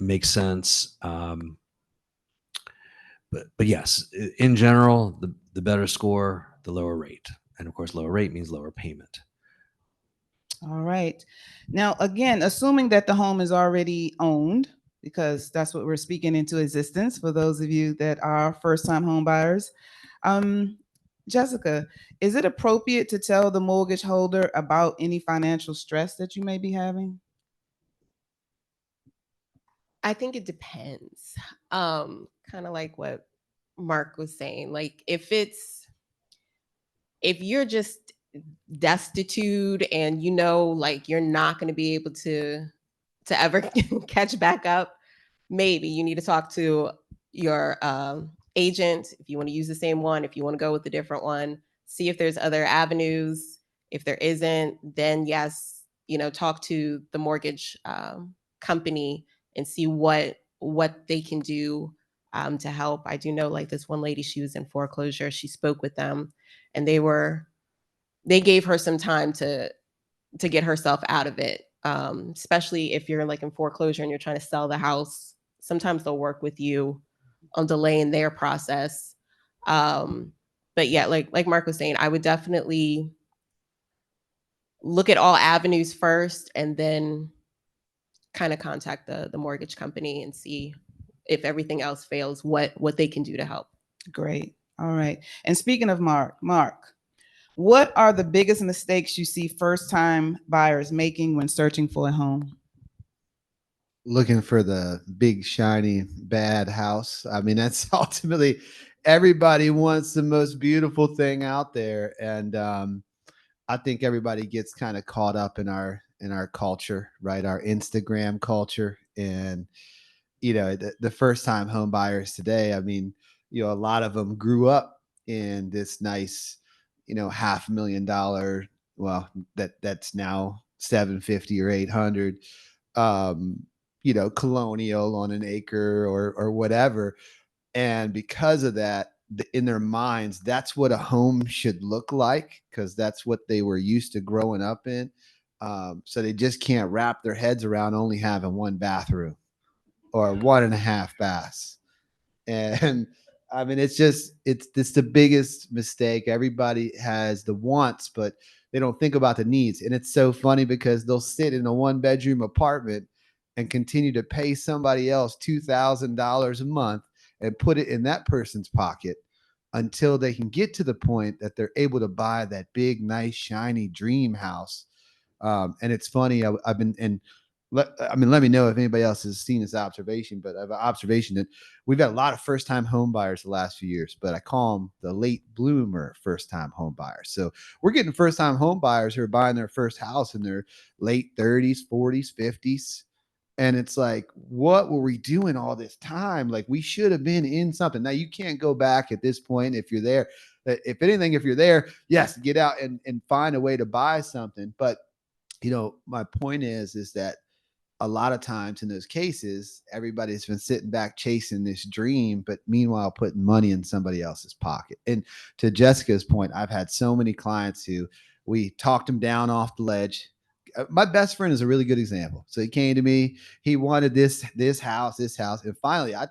makes sense. But yes, in general, the better score, the lower rate. And of course, lower rate means lower payment. All right. Now, again, assuming that the home is already owned, because that's what we're speaking into existence for those of you that are first-time home buyers. Jessica, is it appropriate to tell the mortgage holder about any financial stress that you may be having? I think it depends. Kind of like what Mark was saying. Like if you're just destitute and you know like you're not going to be able to ever catch back up, maybe you need to talk to your agent if you want to use the same one, if you want to go with a different one, see if there's other avenues. If there isn't, then yes, talk to the mortgage company and see what they can do to help. I do know like this one lady, she was in foreclosure. She spoke with them, and they gave her some time to get herself out of it. Especially if you're like in foreclosure and you're trying to sell the house, sometimes they'll work with you on delaying their process. But yeah, like Mark was saying, I would definitely look at all avenues first and then kind of contact the mortgage company and see if everything else fails, what they can do to help. Great. All right. And speaking of Mark, what are the biggest mistakes you see first-time buyers making when searching for a home? Looking for the big, shiny, bad house. I mean, that's ultimately everybody wants the most beautiful thing out there. And I think everybody gets kind of caught up in our culture, right? Our Instagram culture. And the first time home buyers today, I mean, a lot of them grew up in this nice, $500,000, well, that's now 750 or 800, colonial on an acre or whatever. And because of that, in their minds, that's what a home should look like, because that's what they were used to growing up in. So they just can't wrap their heads around only having one bathroom or one and a half baths. And I mean, it's the biggest mistake. Everybody has the wants, but they don't think about the needs. And it's so funny because they'll sit in a 1-bedroom apartment and continue to pay somebody else $2,000 a month and put it in that person's pocket until they can get to the point that they're able to buy that big, nice, shiny dream house. And it's funny. I've been, and let me know if anybody else has seen this observation, but I have an observation that we've had a lot of first-time home buyers the last few years, but I call them the late bloomer first-time home buyers. So we're getting first-time home buyers who are buying their first house in their late 30s, 40s, 50s. And it's like, what were we doing all this time? Like, we should have been in something. Now, you can't go back at this point if you're there. If anything, if you're there, yes, get out and find a way to buy something. But, my point is that a lot of times in those cases, everybody's been sitting back chasing this dream, but meanwhile putting money in somebody else's pocket. And to Jessica's point, I've had so many clients who we talked them down off the ledge. My best friend is a really good example. So he came to me, he wanted this house, and finally I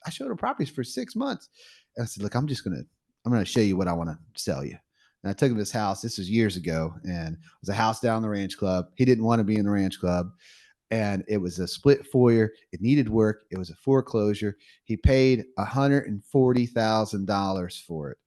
showed him properties for 6 months. And I said, look, I'm gonna show you what I want to sell you. And I took him to this house. This was years ago, and it was a house down the ranch club. He didn't want to be in the ranch club. And it was a split foyer. It needed work. It was a foreclosure. He paid $140,000 for it.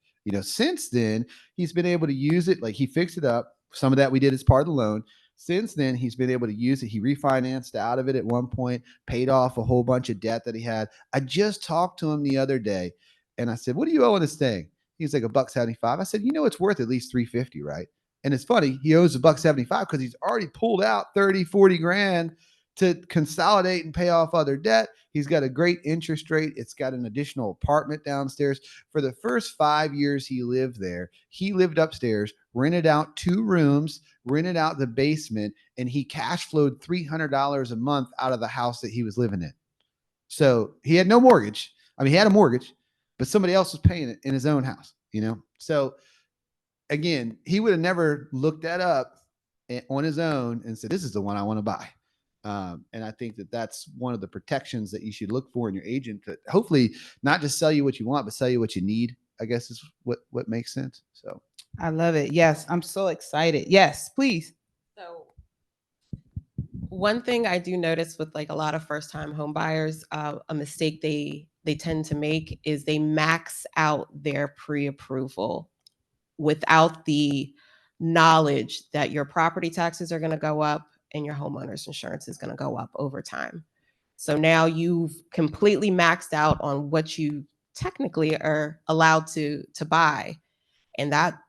Since then, he's been able to use it. Like, he fixed it up. Some of that we did as part of the loan. Since then, he's been able to use it. He refinanced out of it at one point, paid off a whole bunch of debt that he had. I just talked to him the other day, and I said, what do you owe on this thing? He's like, $175. I said, it's worth at least $350, right? And it's funny, he owes $175 because he's already pulled out 30, 40 grand to consolidate and pay off other debt. He's got a great interest rate. It's got an additional apartment downstairs. For the first 5 years he lived there, he lived upstairs, rented out 2 rooms, rented out the basement, and he cash flowed $300 a month out of the house that he was living in. So he had no mortgage. I mean, he had a mortgage, but somebody else was paying it in his own house, So again, he would have never looked that up on his own and said, this is the one I want to buy. And I think that that's one of the protections that you should look for in your agent, to hopefully not just sell you what you want, but sell you what you need, I guess is what makes sense. So I love it. Yes, I'm so excited. Yes, please. So one thing I do notice with like a lot of first time home buyers, a mistake they tend to make is they max out their pre-approval without the knowledge that your property taxes are going to go up and your homeowner's insurance is going to go up over time. So now you've completely maxed out on what you technically are allowed to buy, and that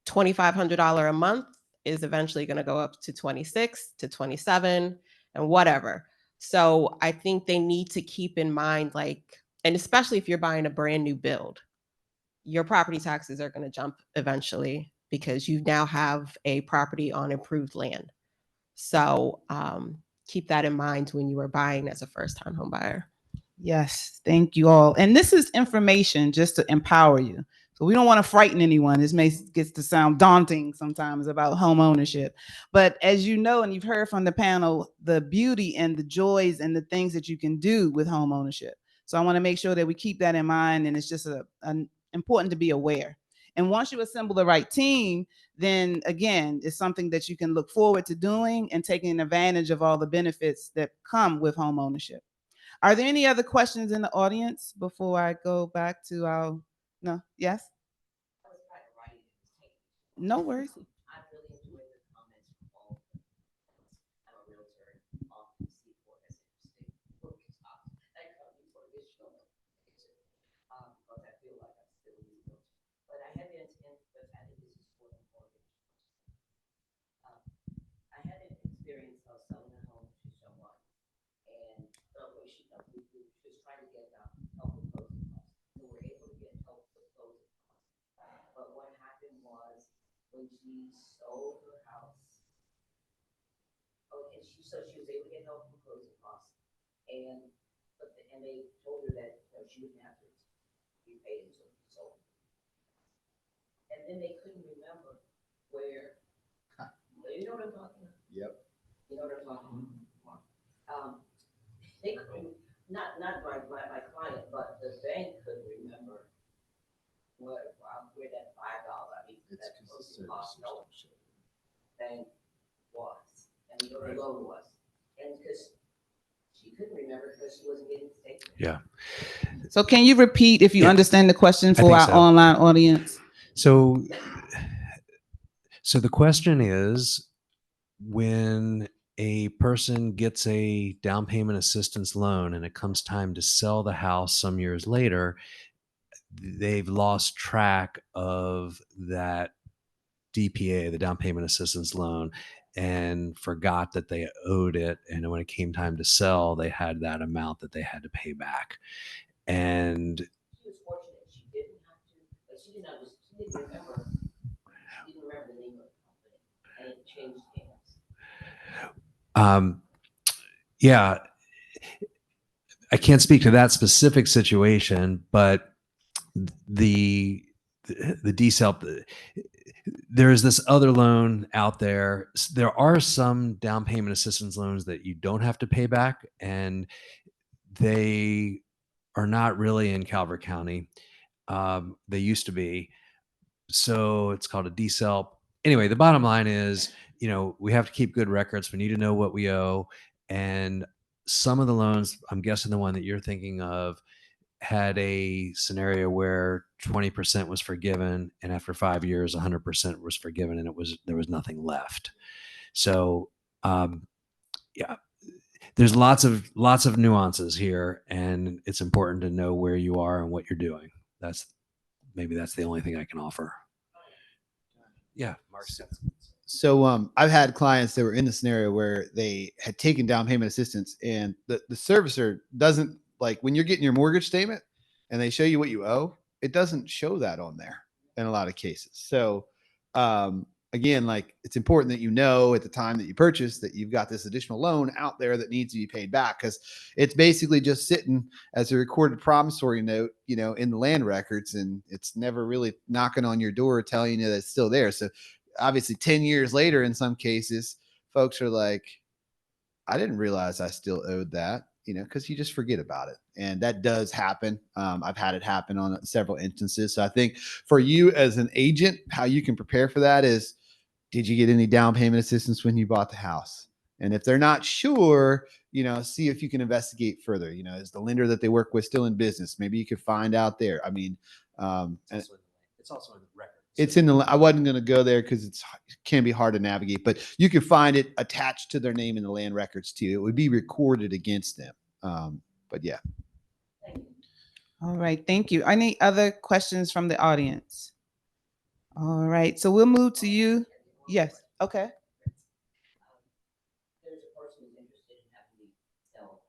$2,500 a month is eventually going to go up to 26 to 27 and whatever. So I think they need to keep in mind, like, and especially if you're buying a brand new build, your property taxes are going to jump eventually because you now have a property on improved land. So keep that in mind when you are buying as a first-time home buyer. Yes, thank you all. And this is information just to empower you. So we don't want to frighten anyone. This gets to sound daunting sometimes about home ownership. But as you know, and you've heard from the panel, the beauty and the joys and the things that you can do with home ownership. So I want to make sure that we keep that in mind. And it's just important to be aware. And once you assemble the right team, then again, it's something that you can look forward to doing and taking advantage of all the benefits that come with home ownership. Are there any other questions in the audience before I go back to our, no, yes? No worries. I really enjoyed the comments from all of them. I'm a realtor off the seaport. That's interesting. That company for additional information, because I feel like I'm still a new realtor. But I had the intent, but I think this is for the mortgage. I had an experience of selling a home to someone, and she was trying to get help with closing costs. So we're able to get help with closing costs. But what happened was, when she sold her house, and she was able to get help from closing costs, and they told her that she wouldn't have to be paid until she sold. And then they couldn't remember where. You know what I'm talking about? Yep. You know what I'm talking about? They couldn't, not my client, but the bank couldn't remember where that $5. I mean, that closing cost bank was, and the loan was, and because she couldn't remember because she wasn't getting the statement. Yeah. So can you repeat, if you Yeah. understand the question, I for think our so. online audience? So the question is, when a person gets a down payment assistance loan and it comes time to sell the house some years later, they've lost track of that DPA, the down payment assistance loan, and forgot that they owed it. And when it came time to sell, they had that amount that they had to pay back. And She was fortunate; she didn't have to, but she didn't remember. She didn't remember the name of the company, and it changed hands. Yeah, I can't speak to that specific situation, but the DSELP, there's this other loan out there. There are some down payment assistance loans that you don't have to pay back, and they are not really in Calvert County. They used to be. So it's called a DSELP. Anyway, the bottom line is, we have to keep good records. We need to know what we owe. And some of the loans, I'm guessing the one that you're thinking of, had a scenario where 20% was forgiven, and after 5 years, 100% was forgiven, and there was nothing left. So, yeah, there's lots of nuances here, and it's important to know where you are and what you're doing. That's the only thing I can offer. Yeah, Mark. So I've had clients that were in the scenario where they had taken down payment assistance, and the servicer doesn't, like, when you're getting your mortgage statement and they show you what you owe, it doesn't show that on there in a lot of cases. So again, like, it's important that you know at the time that you purchase that you've got this additional loan out there that needs to be paid back, because it's basically just sitting as a recorded promissory note, in the land records, and it's never really knocking on your door telling you that it's still there. So obviously 10 years later, in some cases, folks are like, I didn't realize I still owed that, because you just forget about it. And that does happen. I've had it happen on several instances. So I think for you as an agent, how you can prepare for that is, did you get any down payment assistance when you bought the house? And if they're not sure, see if you can investigate further. Is the lender that they work with still in business? Maybe you could find out there. I mean, it's also in the record. it's in the. I wasn't going to go there because it can be hard to navigate, but you can find it attached to their name in the land records too. It would be recorded against them. But yeah. All right, thank you. Any other questions from the audience? All right, so we'll move to you. Yes. Okay. There's a person who's interested in having me sell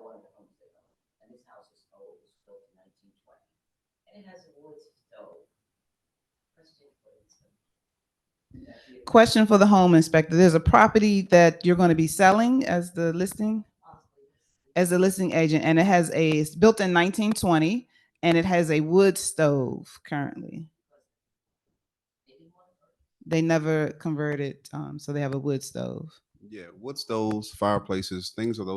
one of the homes they own. And this house is old, it was built in 1920. And it has a wood stove. Question for the home inspector. There's a property that you're going to be selling as the listing? As a listing agent, and it's built in 1920, and it has a wood stove currently. They never converted, so they have a wood stove. Yeah, wood stoves, fireplaces, things of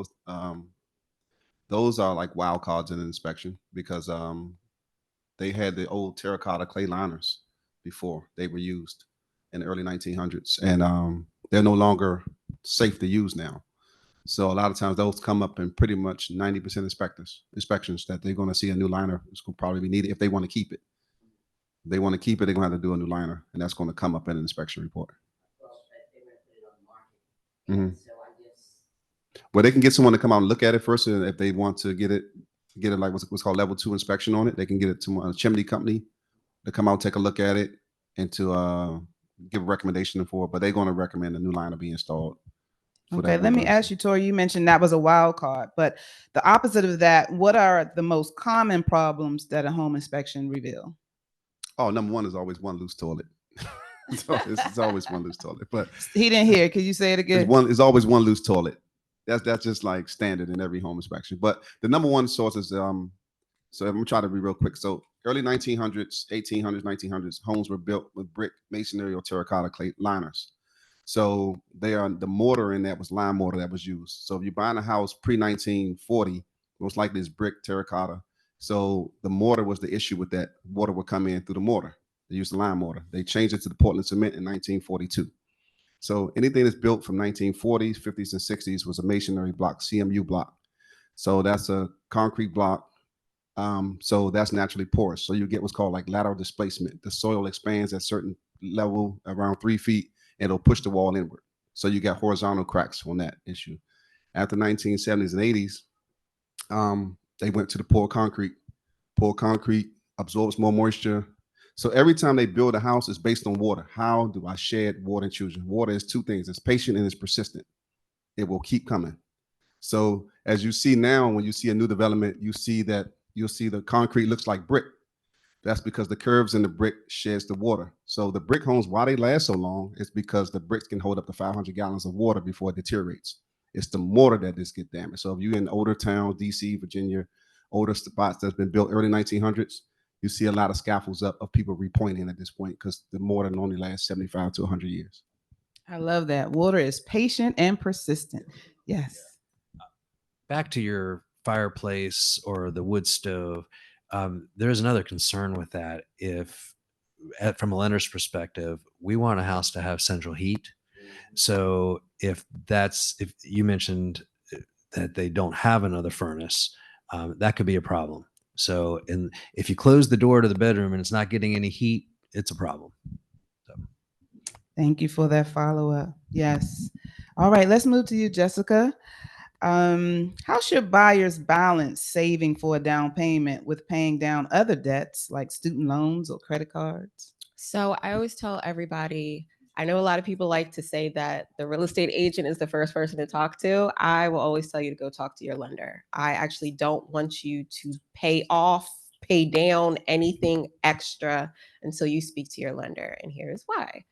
those are like wild cards in an inspection because they had the old terracotta clay liners before they were used in the early 1900s, and they're no longer safe to use now. So a lot of times those come up in pretty much 90% inspections that they're going to see a new liner is going to probably be needed if they want to keep it. If they want to keep it, they're going to have to do a new liner, and that's going to come up in an inspection report. Mm-hmm. Well, they can get someone to come out and look at it first, and if they want to get it like what's called level 2 inspection on it, they can get it to a chimney company to come out, take a look at it, and to give a recommendation for it. But they're going to recommend a new liner be installed. Okay, let me ask you, Tori, you mentioned that was a wild card, but the opposite of that, what are the most common problems that a home inspection reveal? Oh, number one is always one loose toilet. It's always one loose toilet. But he didn't hear. Could you say it again? It's always one loose toilet. That's just like standard in every home inspection. But the number one source is so I'm gonna try to be real quick. So early 1900s, 1800s, 1900s, homes were built with brick, masonry, or terracotta clay liners. So the mortar in that was lime mortar that was used. So if you're buying a house pre-1940, most likely it's brick, terracotta. So the mortar was the issue with that. Water would come in through the mortar. They used the lime mortar. They changed it to the Portland cement in 1942. So anything that's built from 1940s, 50s, and 60s was a masonry block, CMU block. So that's a concrete block. So that's naturally porous. So you get what's called like lateral displacement. The soil expands at a certain level around 3 feet, and it'll push the wall inward. So you got horizontal cracks on that issue. After 1970s and 80s, they went to the poured concrete. Poured concrete absorbs more moisture. So every time they build a house, it's based on water. How do I shed water intrusion? Water is two things. It's patient and it's persistent. It will keep coming. So as you see now, when you see a new development, you'll see the concrete looks like brick. That's because the curves in the brick sheds the water. So the brick homes, why they last so long, is because the bricks can hold up to 500 gallons of water before it deteriorates. It's the mortar that just get damaged. So if you're in older towns, DC, Virginia, older spots that's been built early 1900s, you see a lot of scaffolds up of people repointing at this point because the mortar only lasts 75 to 100 years. I love that. Water is patient and persistent. Yes. Back to your fireplace or the wood stove. There's another concern with that. From a lender's perspective, we want a house to have central heat. So if you mentioned that they don't have another furnace, that could be a problem. So, if you close the door to the bedroom and it's not getting any heat, it's a problem. So. Thank you for that follow-up. Yes. All right, let's move to you, Jessica. How should buyers balance saving for a down payment with paying down other debts like student loans or credit cards? So I always tell everybody, I know a lot of people like to say that the real estate agent is the first person to talk to. I will always tell you to go talk to your lender. I actually don't want you to pay down anything extra until you speak to your lender. And here's why.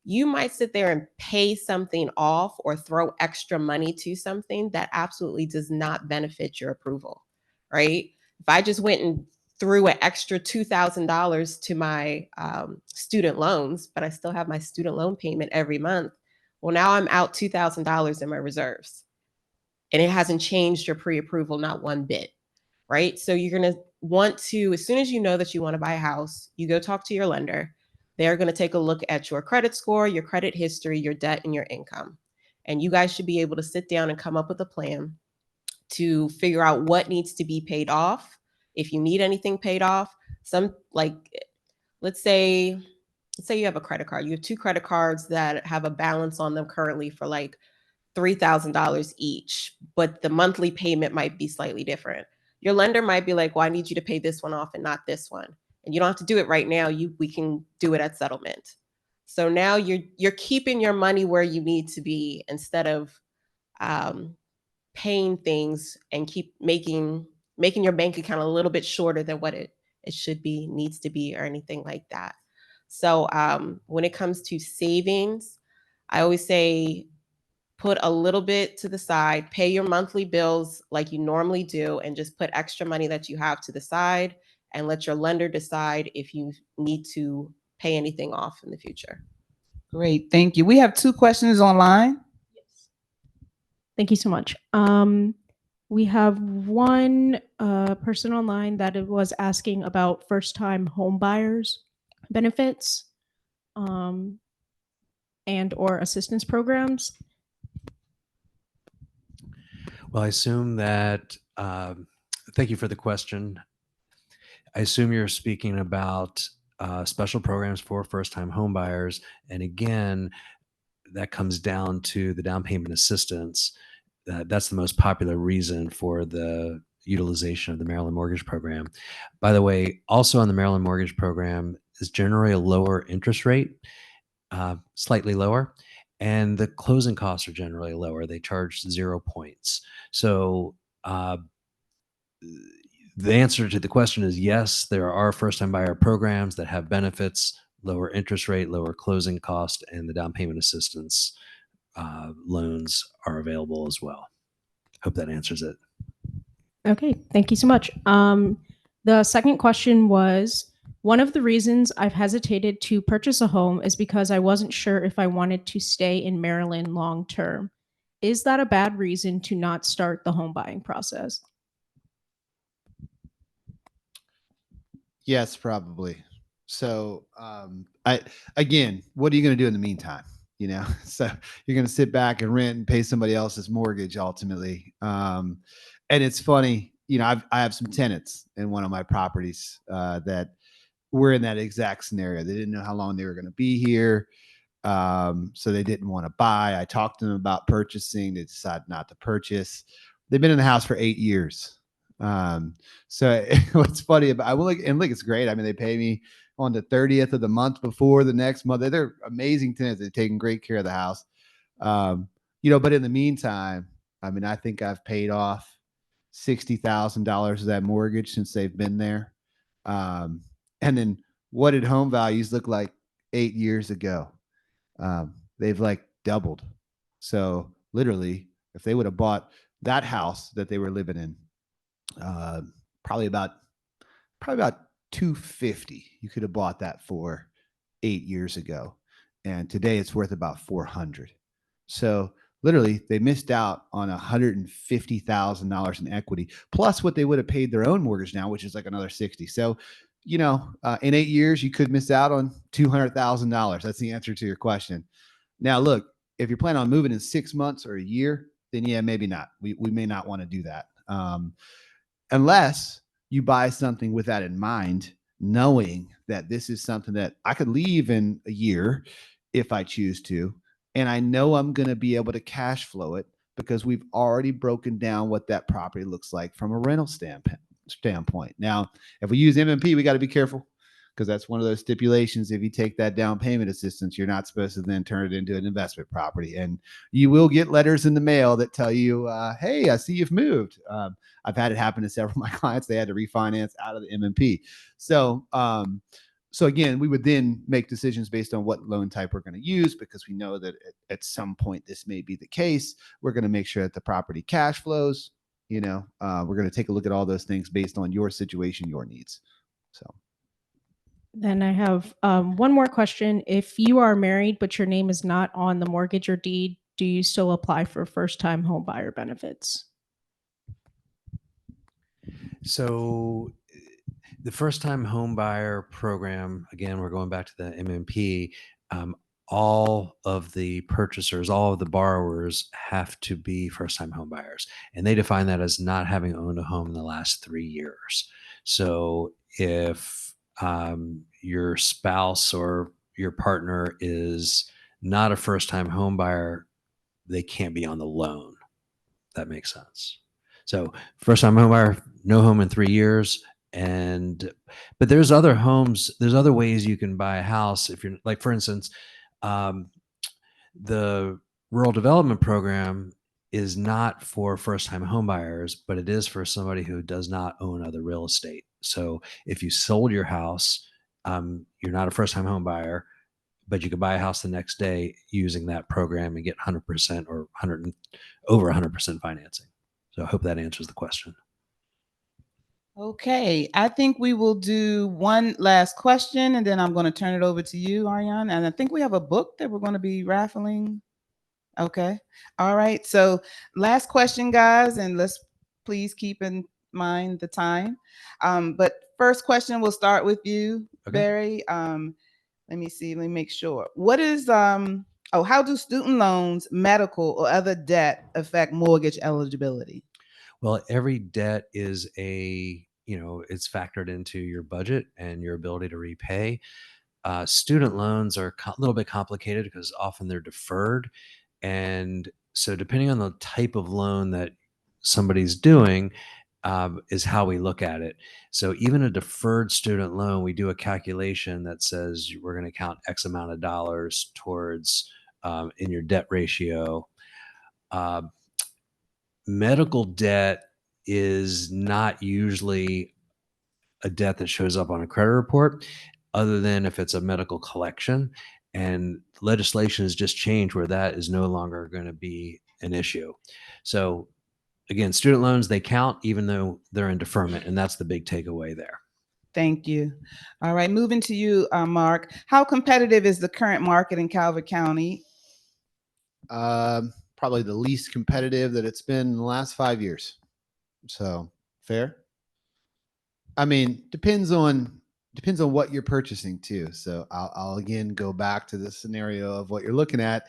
You might sit there and pay something off or throw extra money to something that absolutely does not benefit your approval, right? If I just went and threw an extra $2,000 to my student loans, but I still have my student loan payment every month, Well, now I'm out $2,000 in my reserves, and it hasn't changed your pre-approval not one bit, right? So you're going to want to, as soon as you know that you want to buy a house, you go talk to your lender. They're going to take a look at your credit score, your credit history, your debt, and your income. And you guys should be able to sit down and come up with a plan to figure out what needs to be paid off. If you need anything paid off, let's say you have a credit card. You have 2 credit cards that have a balance on them currently for like $3,000 each, but the monthly payment might be slightly different. Your lender might be like, well, I need you to pay this one off and not this one. And you don't have to do it right now. We can do it at settlement. So now you're keeping your money where you need to be, instead of paying things and keep making your bank account a little bit shorter than what it should be, needs to be, or anything like that. So when it comes to savings, I always say put a little bit to the side, pay your monthly bills like you normally do, and just put extra money that you have to the side, and let your lender decide if you need to pay anything off in the future. Great, thank you. We have 2 questions online. Thank you so much. We have one person online that was asking about first-time home buyers benefits and or assistance programs. Well, I assume that, thank you for the question. I assume you're speaking about special programs for first-time home buyers. And again, that comes down to the down payment assistance. That's the most popular reason for the utilization of the Maryland Mortgage Program. By the way, also on the Maryland Mortgage Program is generally a lower interest rate, slightly lower. And the closing costs are generally lower. They charge 0 points. So the answer to the question is yes, there are first-time buyer programs that have benefits, lower interest rate, lower closing cost, and the down payment assistance loans are available as well. Hope that answers it. Okay, thank you so much. The second question was, one of the reasons I've hesitated to purchase a home is because I wasn't sure if I wanted to stay in Maryland long term. Is that a bad reason to not start the home buying process? Yes, probably. So, again, what are you going to do in the meantime? You know, so you're going to sit back and rent and pay somebody else's mortgage ultimately. And it's funny, you know, I have some tenants in one of my properties that were in that exact scenario. They didn't know how long they were going to be here. So they didn't want to buy. I talked to them about purchasing. They decided not to purchase. They've been in the house for 8 years. So what's funny about, look, it's great. I mean, they pay me on the 30th of the month before the next month. They're amazing tenants. They're taking great care of the house. You know, but in the meantime, I mean, I think I've paid off $60,000 of that mortgage since they've been there. And then what did home values look like 8 years ago? They've like doubled. So literally, if they would have bought that house that they were living in, probably about 250, you could have bought that for 8 years ago, and today it's worth about 400. So literally, they missed out on $150,000 in equity, plus what they would have paid their own mortgage now, which is like another 60. So, you know, in 8 years, you could miss out on $200,000. That's the answer to your question. Now, look, if you're planning on moving in 6 months or a year, then yeah, maybe not. We may not want to do that. Unless you buy something with that in mind, knowing that this is something that I could leave in a year if I choose to, and I know I'm going to be able to cash flow it because we've already broken down what that property looks like from a rental standpoint. Now, if we use MMP, we got to be careful because that's one of those stipulations. If you take that down payment assistance, you're not supposed to then turn it into an investment property. And you will get letters in the mail that tell you, hey, I see you've moved. I've had it happen to several of my clients. They had to refinance out of the MMP. So again, we would then make decisions based on what loan type we're going to use because we know that at some point this may be the case. We're going to make sure that the property cash flows. You know, we're going to take a look at all those things based on your situation, your needs. So. Then I have one more question. If you are married but your name is not on the mortgage or deed, do you still apply for first-time home buyer benefits? So the first time home buyer program, again, we're going back to the MMP. All of the purchasers, all of the borrowers have to be first time home buyers. And they define that as not having owned a home in the last 3 years. So if your spouse or your partner is not a first time home buyer, they can't be on the loan. That makes sense. So first time home buyer, no home in 3 years. But there's other homes, there's other ways you can buy a house. If you're like, for instance, um, the rural development program is not for first time home buyers, but it is for somebody who does not own other real estate. So if you sold your house, you're not a first time home buyer, but you could buy a house the next day using that program and get 100% or 100 over 100% financing. So I hope that answers the question. Okay, I think we will do one last question and then I'm going to turn it over to you, Ariane. And I think we have a book that we're going to be raffling. Okay. All right. So last question, guys, and let's please keep in mind the time. But first question, we'll start with you, Okay. Barry. Let me see. Let me make sure. What is how do student loans, medical, or other debt affect mortgage eligibility? Well, every debt is it's factored into your budget and your ability to repay. Student loans are a little bit complicated because often they're deferred. And so depending on the type of loan that somebody's doing, is how we look at it. So even a deferred student loan, we do a calculation that says we're going to count X amount of dollars towards in your debt ratio. Medical debt is not usually a debt that shows up on a credit report, other than if it's a medical collection. And legislation has just changed where that is no longer going to be an issue. So again, student loans, they count even though they're in deferment. And that's the big takeaway there. Thank you. All right, moving to you, Mark. How competitive is the current market in Calvert County? Probably the least competitive that it's been in the last 5 years. So fair. I mean, depends on what you're purchasing too. So I'll again go back to the scenario of what you're looking at.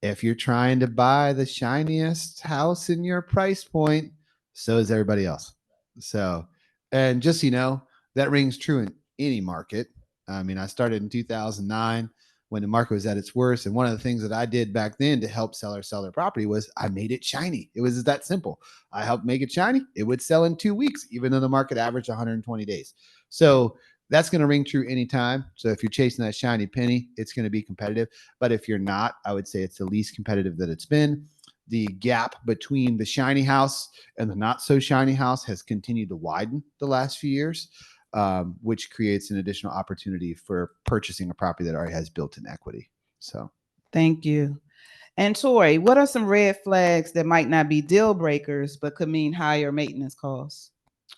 If you're trying to buy the shiniest house in your price point, so is everybody else. So, and just that rings true in any market. I mean, I started in 2009 when the market was at its worst, and one of the things that I did back then to help sellers sell their property was I made it shiny. It was that simple. I helped make it shiny. It would sell in 2 weeks, even though the market averaged 120 days. So that's going to ring true anytime. So if you're chasing that shiny penny, it's going to be competitive. But if you're not, I would say it's the least competitive that it's been. The gap between the shiny house and the not so shiny house has continued to widen the last few years, which creates an additional opportunity for purchasing a property that already has built-in equity. So thank you. And Tori, what are some red flags that might not be deal breakers but could mean higher maintenance costs?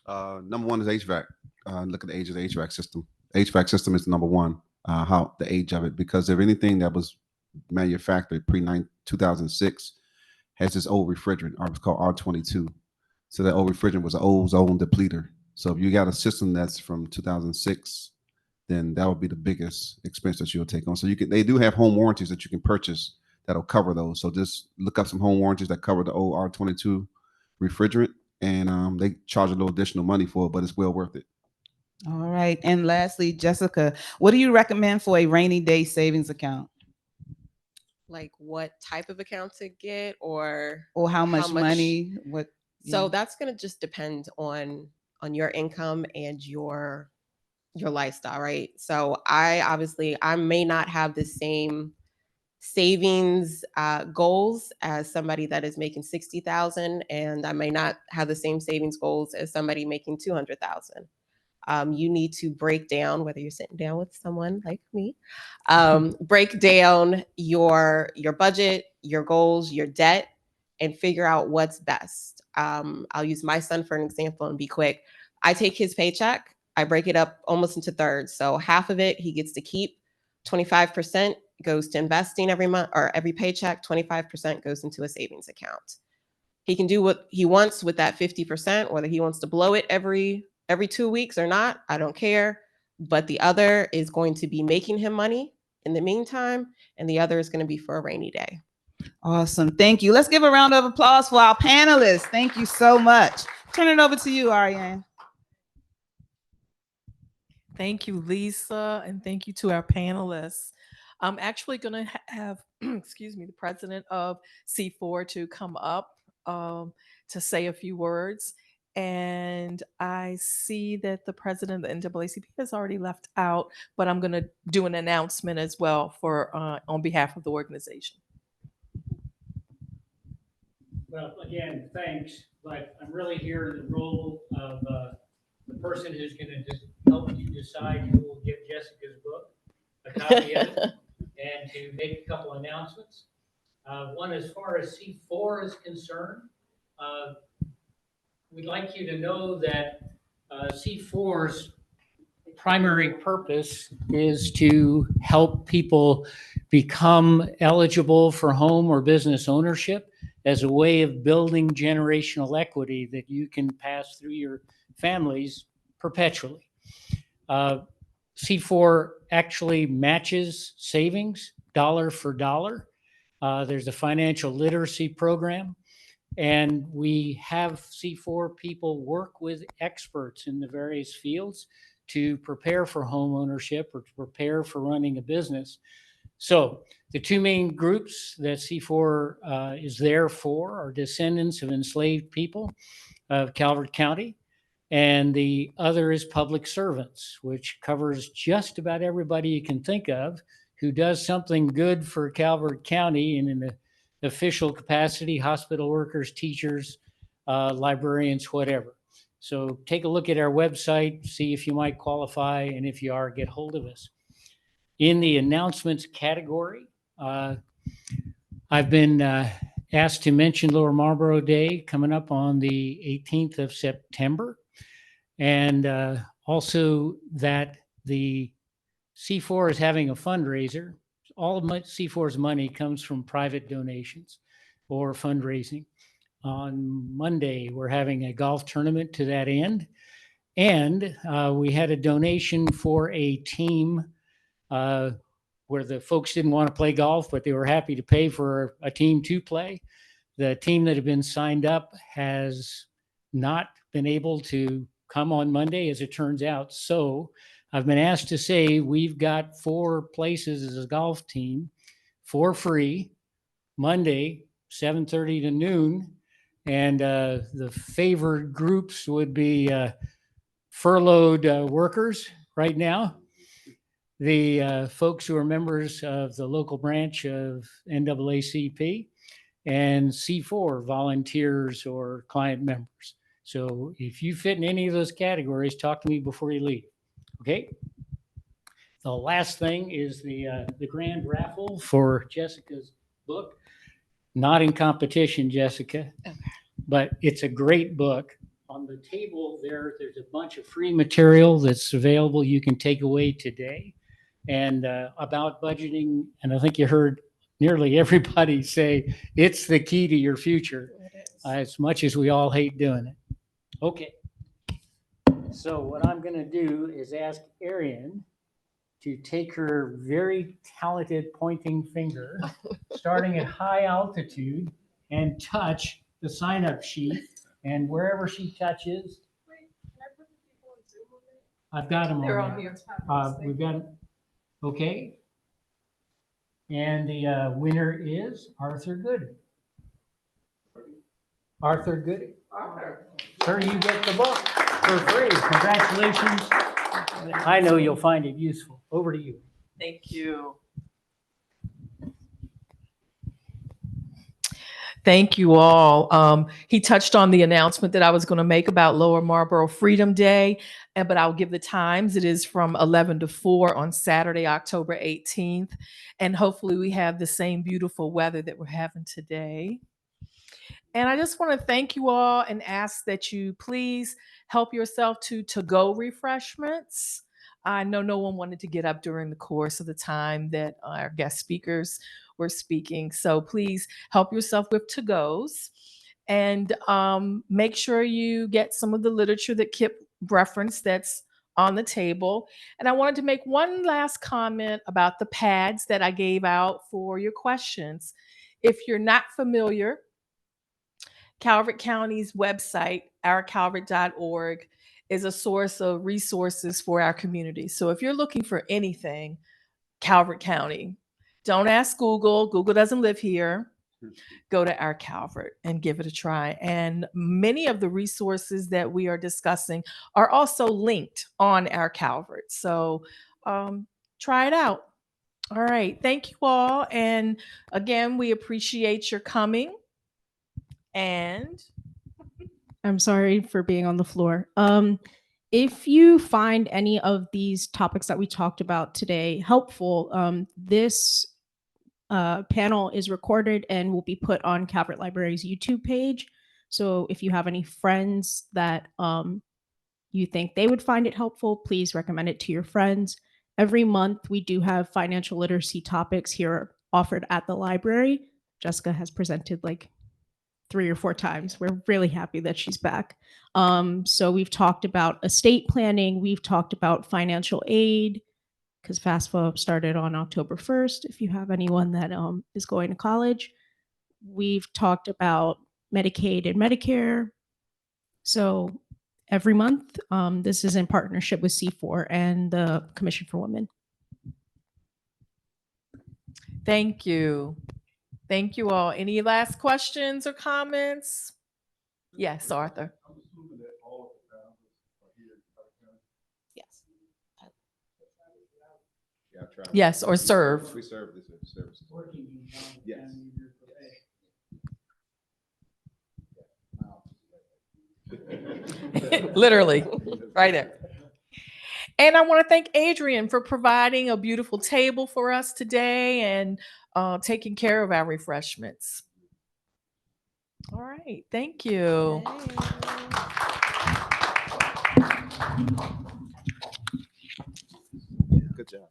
Number one is HVAC. Look at the age of the HVAC system. HVAC system is number one. How the age of it, because if anything that was manufactured pre-2006 has this old refrigerant, or it's called R22. So that old refrigerant was an ozone depleter. So if you got a system that's from 2006, then that would be the biggest expense that you'll take on. So they do have home warranties that you can purchase that'll cover those. So just look up some home warranties that cover the old R22 refrigerant, and they charge a little additional money for it, but it's well worth it. All right. And lastly, Jessica, what do you recommend for a rainy day savings account? Like what type of account to get, or how much money? So that's going to just depend on your income and your lifestyle, right? So I may not have the same savings goals as somebody that is making 60,000, and I may not have the same savings goals as somebody making 200,000. You need to break down, whether you're sitting down with someone like me, break down your budget, your goals, your debt, and figure out what's best. I'll use my son for an example and be quick. I take his paycheck I break it up almost into thirds. So half of it he gets to keep, 25% goes to investing every month or every paycheck, 25% goes into a savings account. He can do what he wants with that 50%, whether he wants to blow it every 2 weeks or not, I don't care. But the other is going to be making him money in the meantime, and the other is going to be for a rainy day. Awesome. Thank you. Let's give a round of applause for our panelists. Thank you so much. Turn it over to you, Ariane. Thank you, Lisa, and thank you to our panelists. I'm actually going to have, excuse me, the president of C4 to come up to say a few words. And I see that the president of the NAACP has already left out, but I'm going to do an announcement as well for on behalf of the organization. Well, again, thanks, but I'm really here in the role of the person who's going to help you decide who will get Jessica's book, a copy of it, and to make a couple announcements. One, as far as C4 is concerned, we'd like you to know that C4's primary purpose is to help people become eligible for home or business ownership as a way of building generational equity that you can pass through your families perpetually. C4 actually matches savings dollar for dollar. There's a financial literacy program, and we have C4 people work with experts in the various fields to prepare for home ownership or to prepare for running a business. So the two main groups that C4 is there for are descendants of enslaved people of Calvert County, and the other is public servants, which covers just about everybody you can think of who does something good for Calvert County in an official capacity, hospital workers, teachers, librarians, whatever. So take a look at our website, see if you might qualify, and if you are, get hold of us. In the announcements category, I've been asked to mention Lower Marlboro Day coming up on the 18th of September, and also that the C4 is having a fundraiser. All of C4's money comes from private donations or fundraising. On Monday, we're having a golf tournament to that end. And we had a donation for a team where the folks didn't want to play golf, but they were happy to pay for a team to play. The team that had been signed up has not been able to come on Monday, as it turns out. So I've been asked to say we've got 4 places as a golf team for free, Monday, 7:30 to noon. And the favored groups would be furloughed workers right now, the folks who are members of the local branch of NAACP, and C4 volunteers or client members. So if you fit in any of those categories, talk to me before you leave. Okay? The last thing is the grand raffle for Jessica's book. Not in competition, Jessica, okay, but it's a great book. On the table there's a bunch of free material that's available you can take away today, and about budgeting. And I think you heard nearly everybody say it's the key to your future, as much as we all hate doing it. Okay. So what I'm going to do is ask Arian to take her very talented pointing finger, starting at high altitude, and touch the sign-up sheet. And wherever she touches, I've got them They're on on here. here. We've got them. Okay. And the winner is Arthur Goody. Arthur Goody. Arthur. Sir, you get the book for free. Congratulations. I know you'll find it useful. Over to you. Thank you. Thank you all. He touched on the announcement that I was going to make about Lower Marlboro Freedom Day, but I'll give the times. It is from 11 to 4 on Saturday, October 18th. And hopefully we have the same beautiful weather that we're having today. And I just want to thank you all and ask that you please help yourself to go refreshments. I know no one wanted to get up during the course of the time that our guest speakers were speaking. So please help yourself with to goes, and make sure you get some of the literature that Kip referenced that's on the table. And I wanted to make one last comment about the pads that I gave out for your questions. If you're not familiar, Calvert County's website, ourcalvert.org, is a source of resources for our community. So if you're looking for anything, Calvert County, don't ask Google. Google doesn't live here. Go to Our Calvert and give it a try. And many of the resources that we are discussing are also linked on Our Calvert. So try it out. All right. Thank you all. And again, we appreciate your coming. And I'm sorry for being on the floor. If you find any of these topics that we talked about today helpful, this panel is recorded and will be put on Calvert Library's YouTube page. So if you have any friends that you think they would find it helpful, please recommend it to your friends. Every month, we do have financial literacy topics here offered at the library. Jessica has presented like 3 or 4 times. We're really happy that she's back. So we've talked about estate planning. We've talked about financial aid, because FAFSA started on October 1st, if you have anyone that is going to college. We've talked about Medicaid and Medicare. So every month, this is in partnership with C4 and the Commission for Women. thank you. Thank you all. Any last questions or comments? Yes, Arthur. Yes. Yes, or serve. We serve this services. Yes. Literally, right there. And I want to thank Adrian for providing a beautiful table for us today and taking care of our refreshments. All right, thank you. Good job.